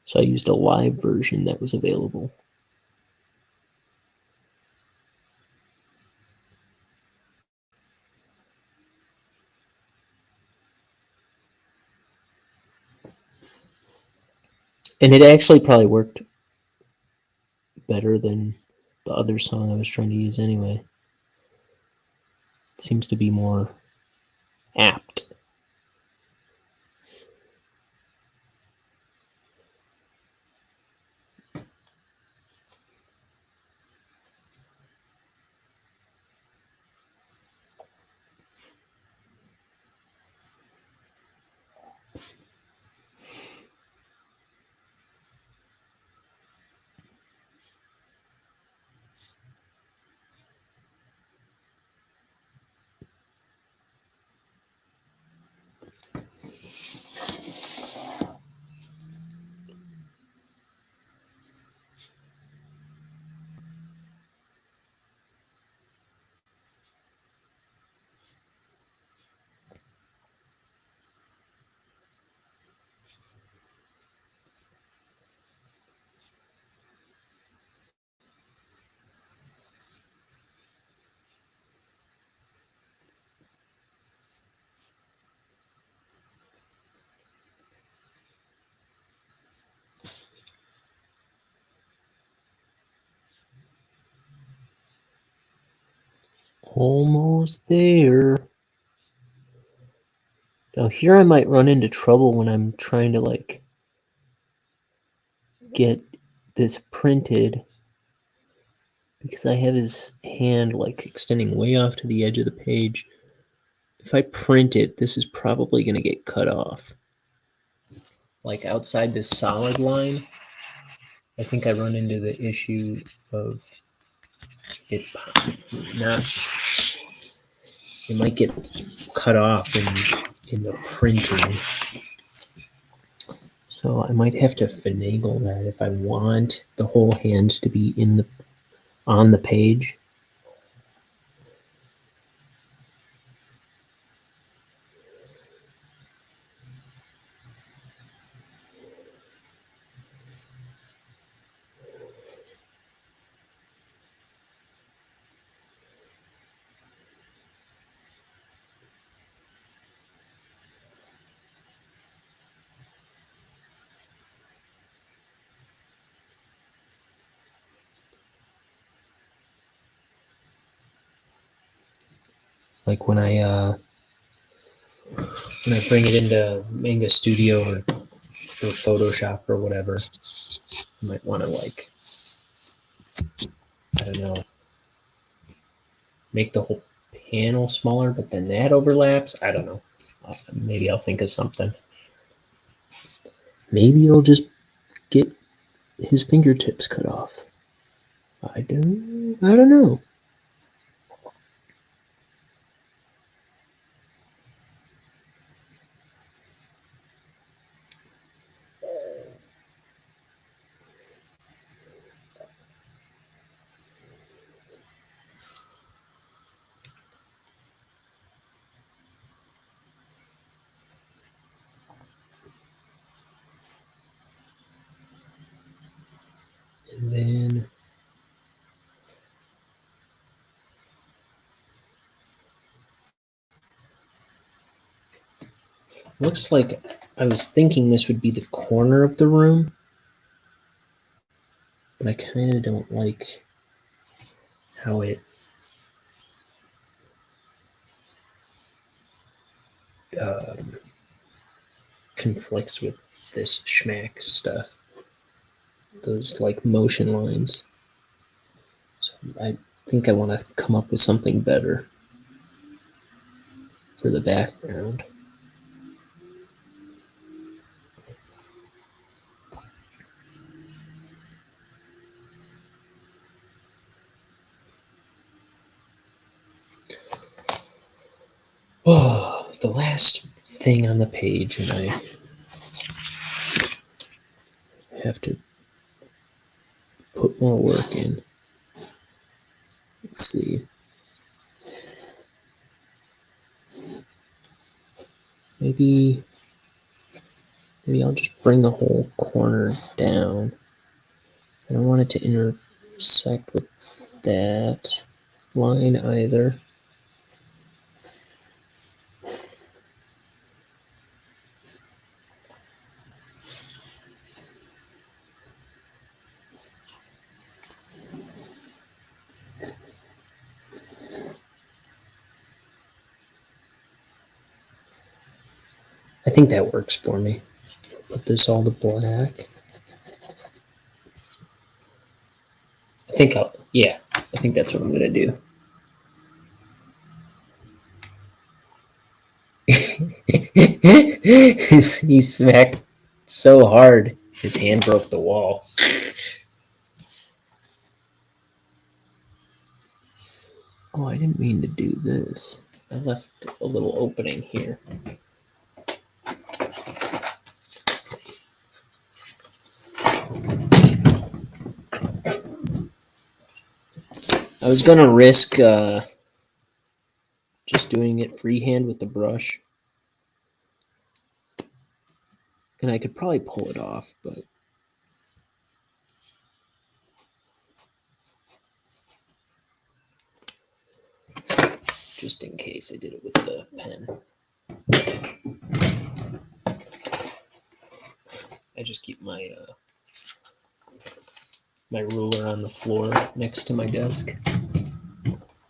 So I used a live version that was available. And it actually probably worked better than the other song I was trying to use anyway. It seems to be more apt. Almost there. Now here I might run into trouble when I'm trying to like get this printed, because I have his hand like extending way off to the edge of the page. If I print it, this is probably going to get cut off. Like outside this solid line, I think I run into the issue of it not It might get cut off in the printing. So I might have to finagle that if I want the whole hand to be on the page. Like when I bring it into Manga Studio or Photoshop or whatever, I might want to, like, I don't know, make the whole panel smaller, but then that overlaps. I don't know. Maybe I'll think of something. Maybe it'll just get his fingertips cut off. I don't know. And then looks like I was thinking this would be the corner of the room, but I kind of don't like how it conflicts with this schmack stuff. Those like motion lines. So I think I want to come up with something better for the background. Oh, the last thing on the page, and I have to put more work in. Let's see. Maybe I'll just bring the whole corner down. I don't want it to intersect with that line either. I think that works for me. Put this all to black. I think that's what I'm gonna do. He smacked so hard, his hand broke the wall. Oh, I didn't mean to do this. I left a little opening here. I was gonna risk just doing it freehand with the brush. And I could probably pull it off, but just in case I did it with the pen. I just keep my my ruler on the floor next to my desk.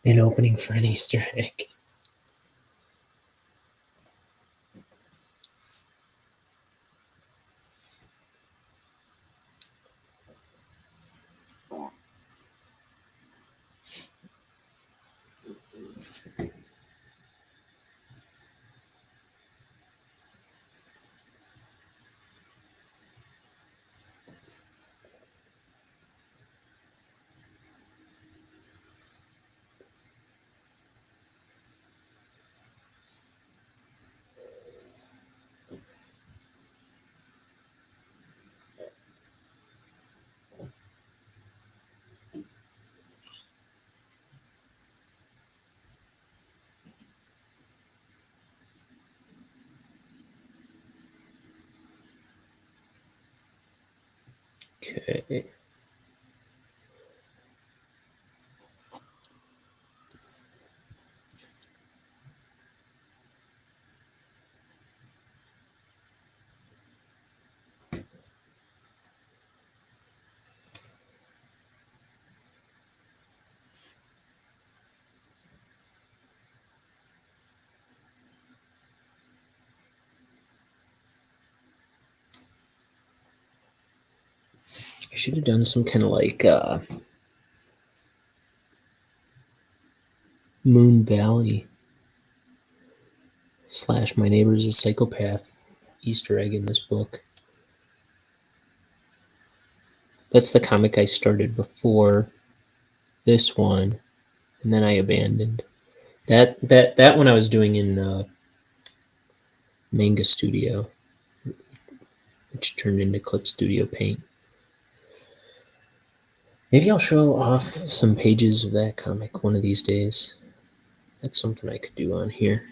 An opening for an Easter egg. Okay. I should have done some kind of like Moon Valley / My Neighbor is a Psychopath Easter egg in this book. That's the comic I started before this one, and then I abandoned. That one I was doing in Manga Studio, which turned into Clip Studio Paint. Maybe I'll show off some pages of that comic one of these days. That's something I could do on here.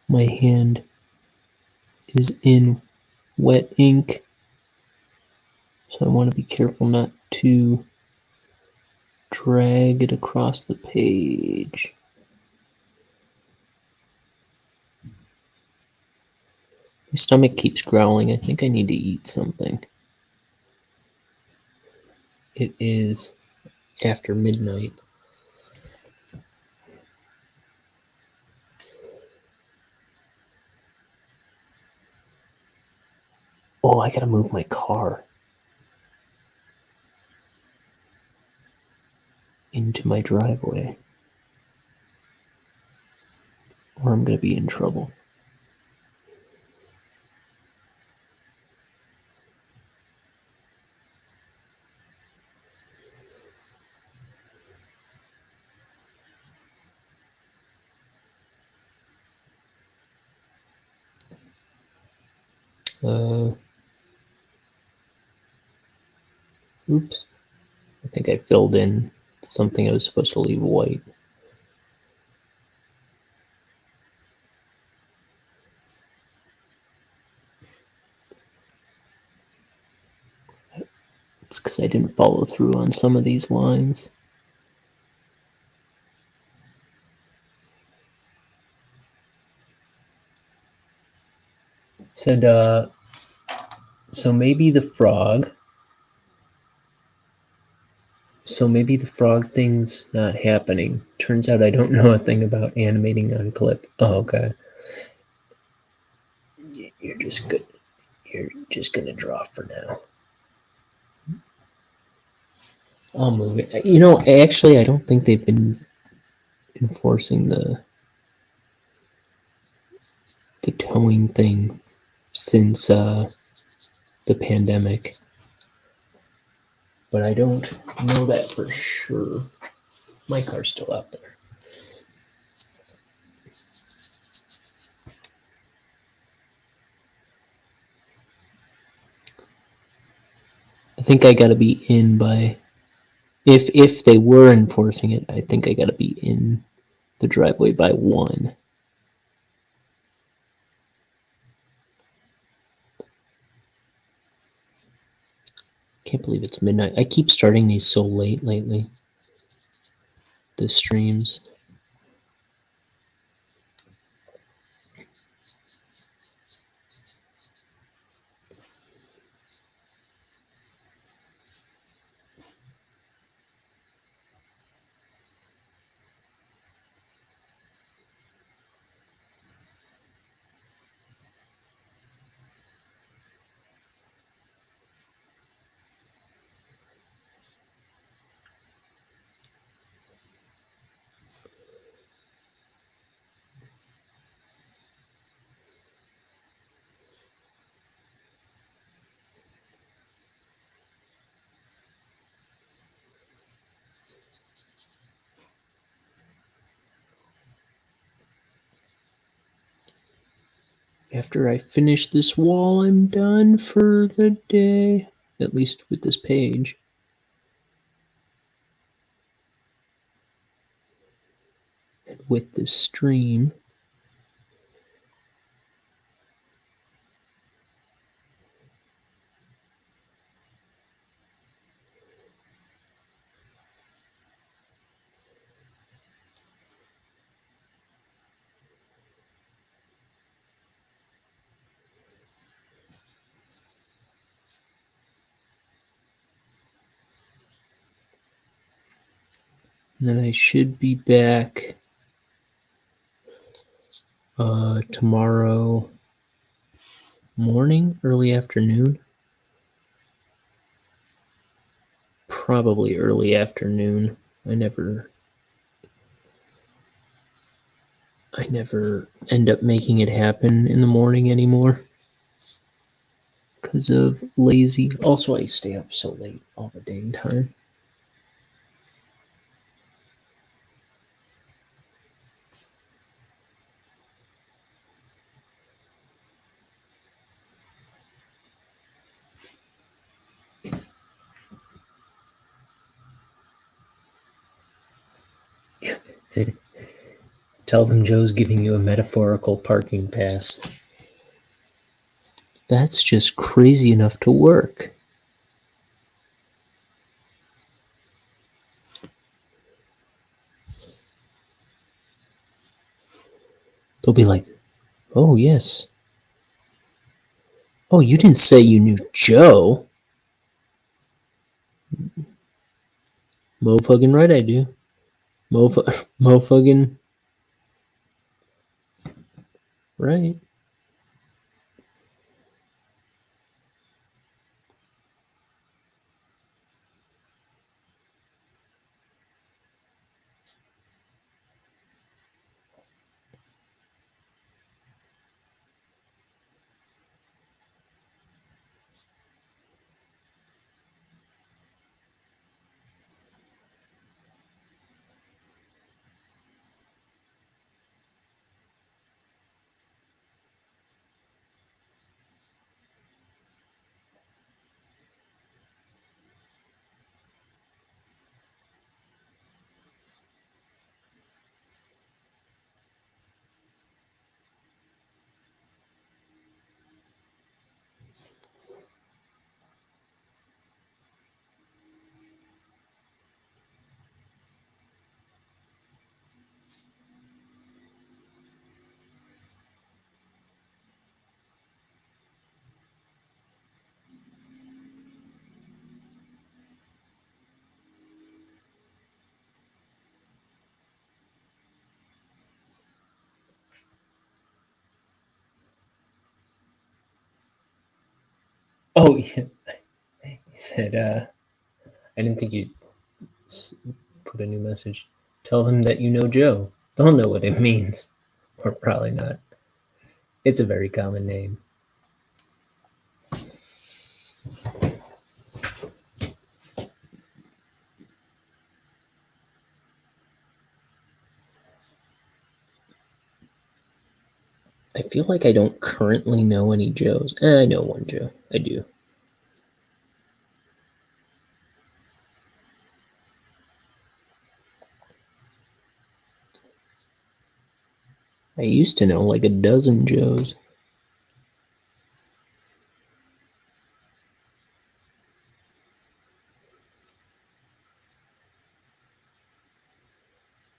My hand is in wet ink, so I want to be careful not to drag it across the page. My stomach keeps growling. I think I need to eat something. It is after midnight. Oh, I gotta move my car into my driveway, or I'm gonna be in trouble. Oops. I think I filled in something I was supposed to leave white. It's because I didn't follow through on some of these lines. Said, so maybe the frog. So maybe the frog thing's not happening. Turns out I don't know a thing about animating on clip. Oh, okay. You're just good. You're just gonna draw for now. I'll move it. You know, actually, I don't think they've been enforcing the towing thing since the pandemic, but I don't know that for sure. My car's still out there. I think I gotta be in by, if they were enforcing it, I think I gotta be in the driveway by 1. Can't believe it's midnight. I keep starting these so late lately. The streams. After I finish this wall, I'm done for the day. At least with this page. And with this stream. And then I should be back tomorrow morning, early afternoon. Probably early afternoon. I never end up making it happen in the morning anymore because of lazy. Also, I stay up so late all the dang time. Tell them Joe's giving you a metaphorical parking pass. That's just crazy enough to work. They'll be like, oh, yes. Oh, you didn't say you knew Joe. Mo-fucking right I do. Mo-fucking right. Oh, yeah. He said, I didn't think you'd put a new message. Tell them that you know Joe. They'll know what it means. Or probably not. It's a very common name. I feel like I don't currently know any Joes. I know one Joe. I do. I used to know like a dozen Joes.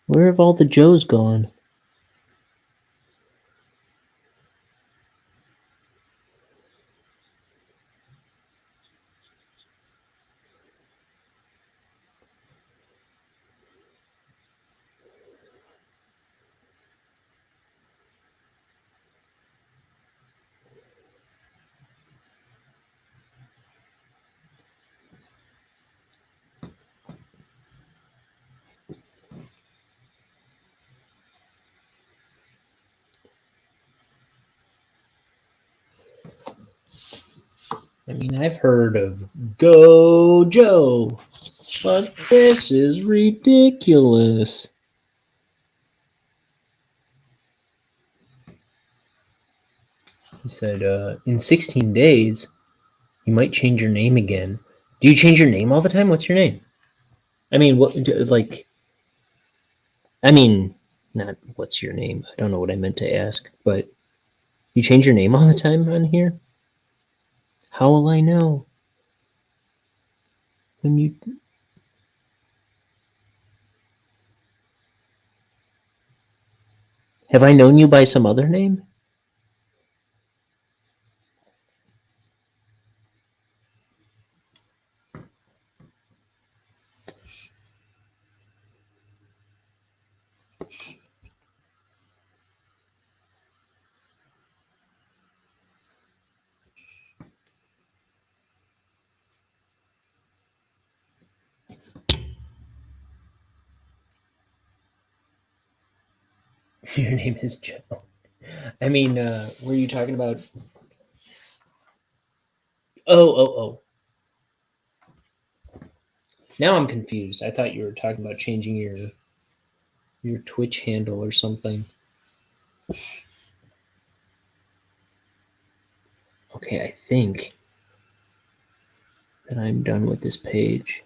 Where have all the Joes gone? I mean, I've heard of Go Joe, but this is ridiculous. He said, in 16 days, you might change your name again. Do you change your name all the time? What's your name? I mean, not what's your name. I don't know what I meant to ask, but you change your name all the time on here? How will I know? When you... Have I known you by some other name? Your name is Joe. I mean, were you talking about... Oh. Now I'm confused. I thought you were talking about changing your Twitch handle or something. Okay, I think that I'm done with this page.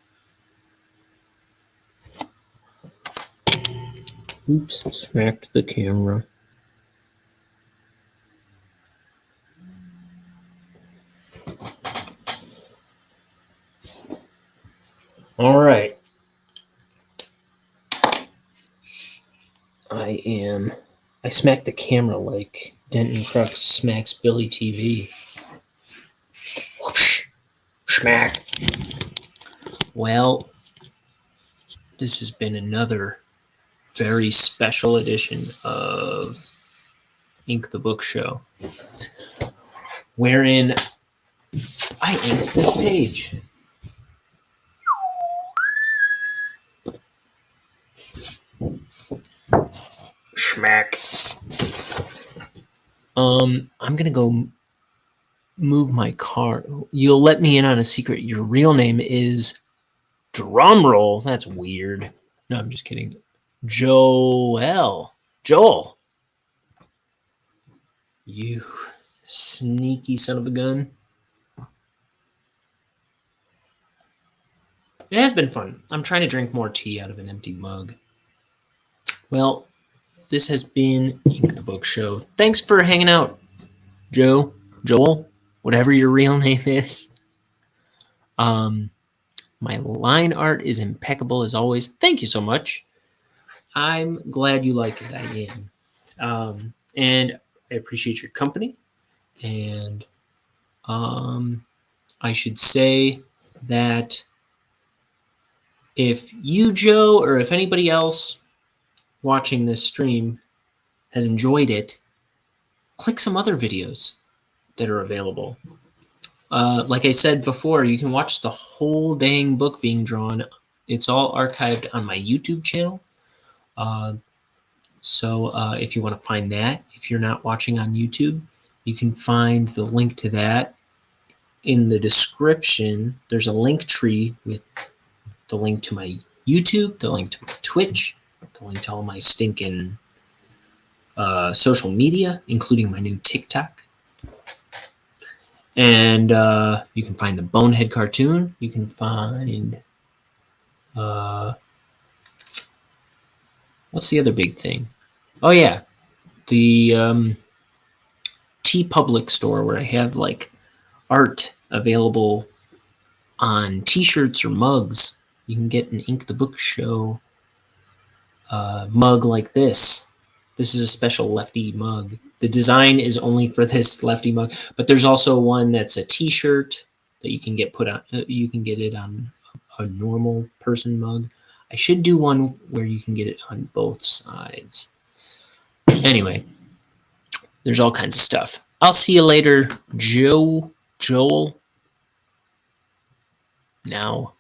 Oops, smacked the camera. All right. I smacked the camera like Denton Crux smacks Billy TV. Whoosh! Smack! Well, this has been another very special edition of Ink the Book Show, wherein I inked this page. Smack. I'm gonna go move my car. You'll let me in on a secret. Your real name is, drumroll, that's weird. No, I'm just kidding. Joel. You sneaky son of a gun. It has been fun. I'm trying to drink more tea out of an empty mug. Well, this has been Ink the Book Show. Thanks for hanging out, Joel, whatever your real name is. My line art is impeccable as always. Thank you so much. I'm glad you like it. I am. And I appreciate your company. And I should say that if you, Joe, or if anybody else watching this stream has enjoyed it, click some other videos that are available. Like I said before, you can watch the whole dang book being drawn. It's all archived on my YouTube channel. So if you want to find that, if you're not watching on YouTube, you can find the link to that in the description. There's a link tree with the link to my YouTube, the link to my Twitch, the link to all my stinking social media, including my new TikTok. And you can find the Bonehead cartoon. You can find... what's the other big thing? Oh, yeah. The TeePublic store where I have, like, art available on T-shirts or mugs. You can get an Ink the Book Show mug like this. This is a special lefty mug. The design is only for this lefty mug, but there's also one that's a T-shirt that you can get put on. You can get it on a normal person mug. I should do one where you can get it on both sides. Anyway, there's all kinds of stuff. I'll see you later, Joel. Now,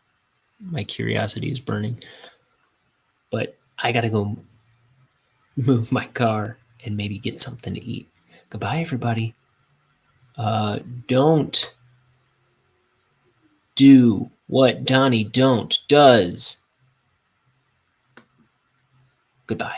my curiosity is burning, but I gotta go move my car and maybe get something to eat. Goodbye, everybody. Don't do what Donnie Don't does. Goodbye.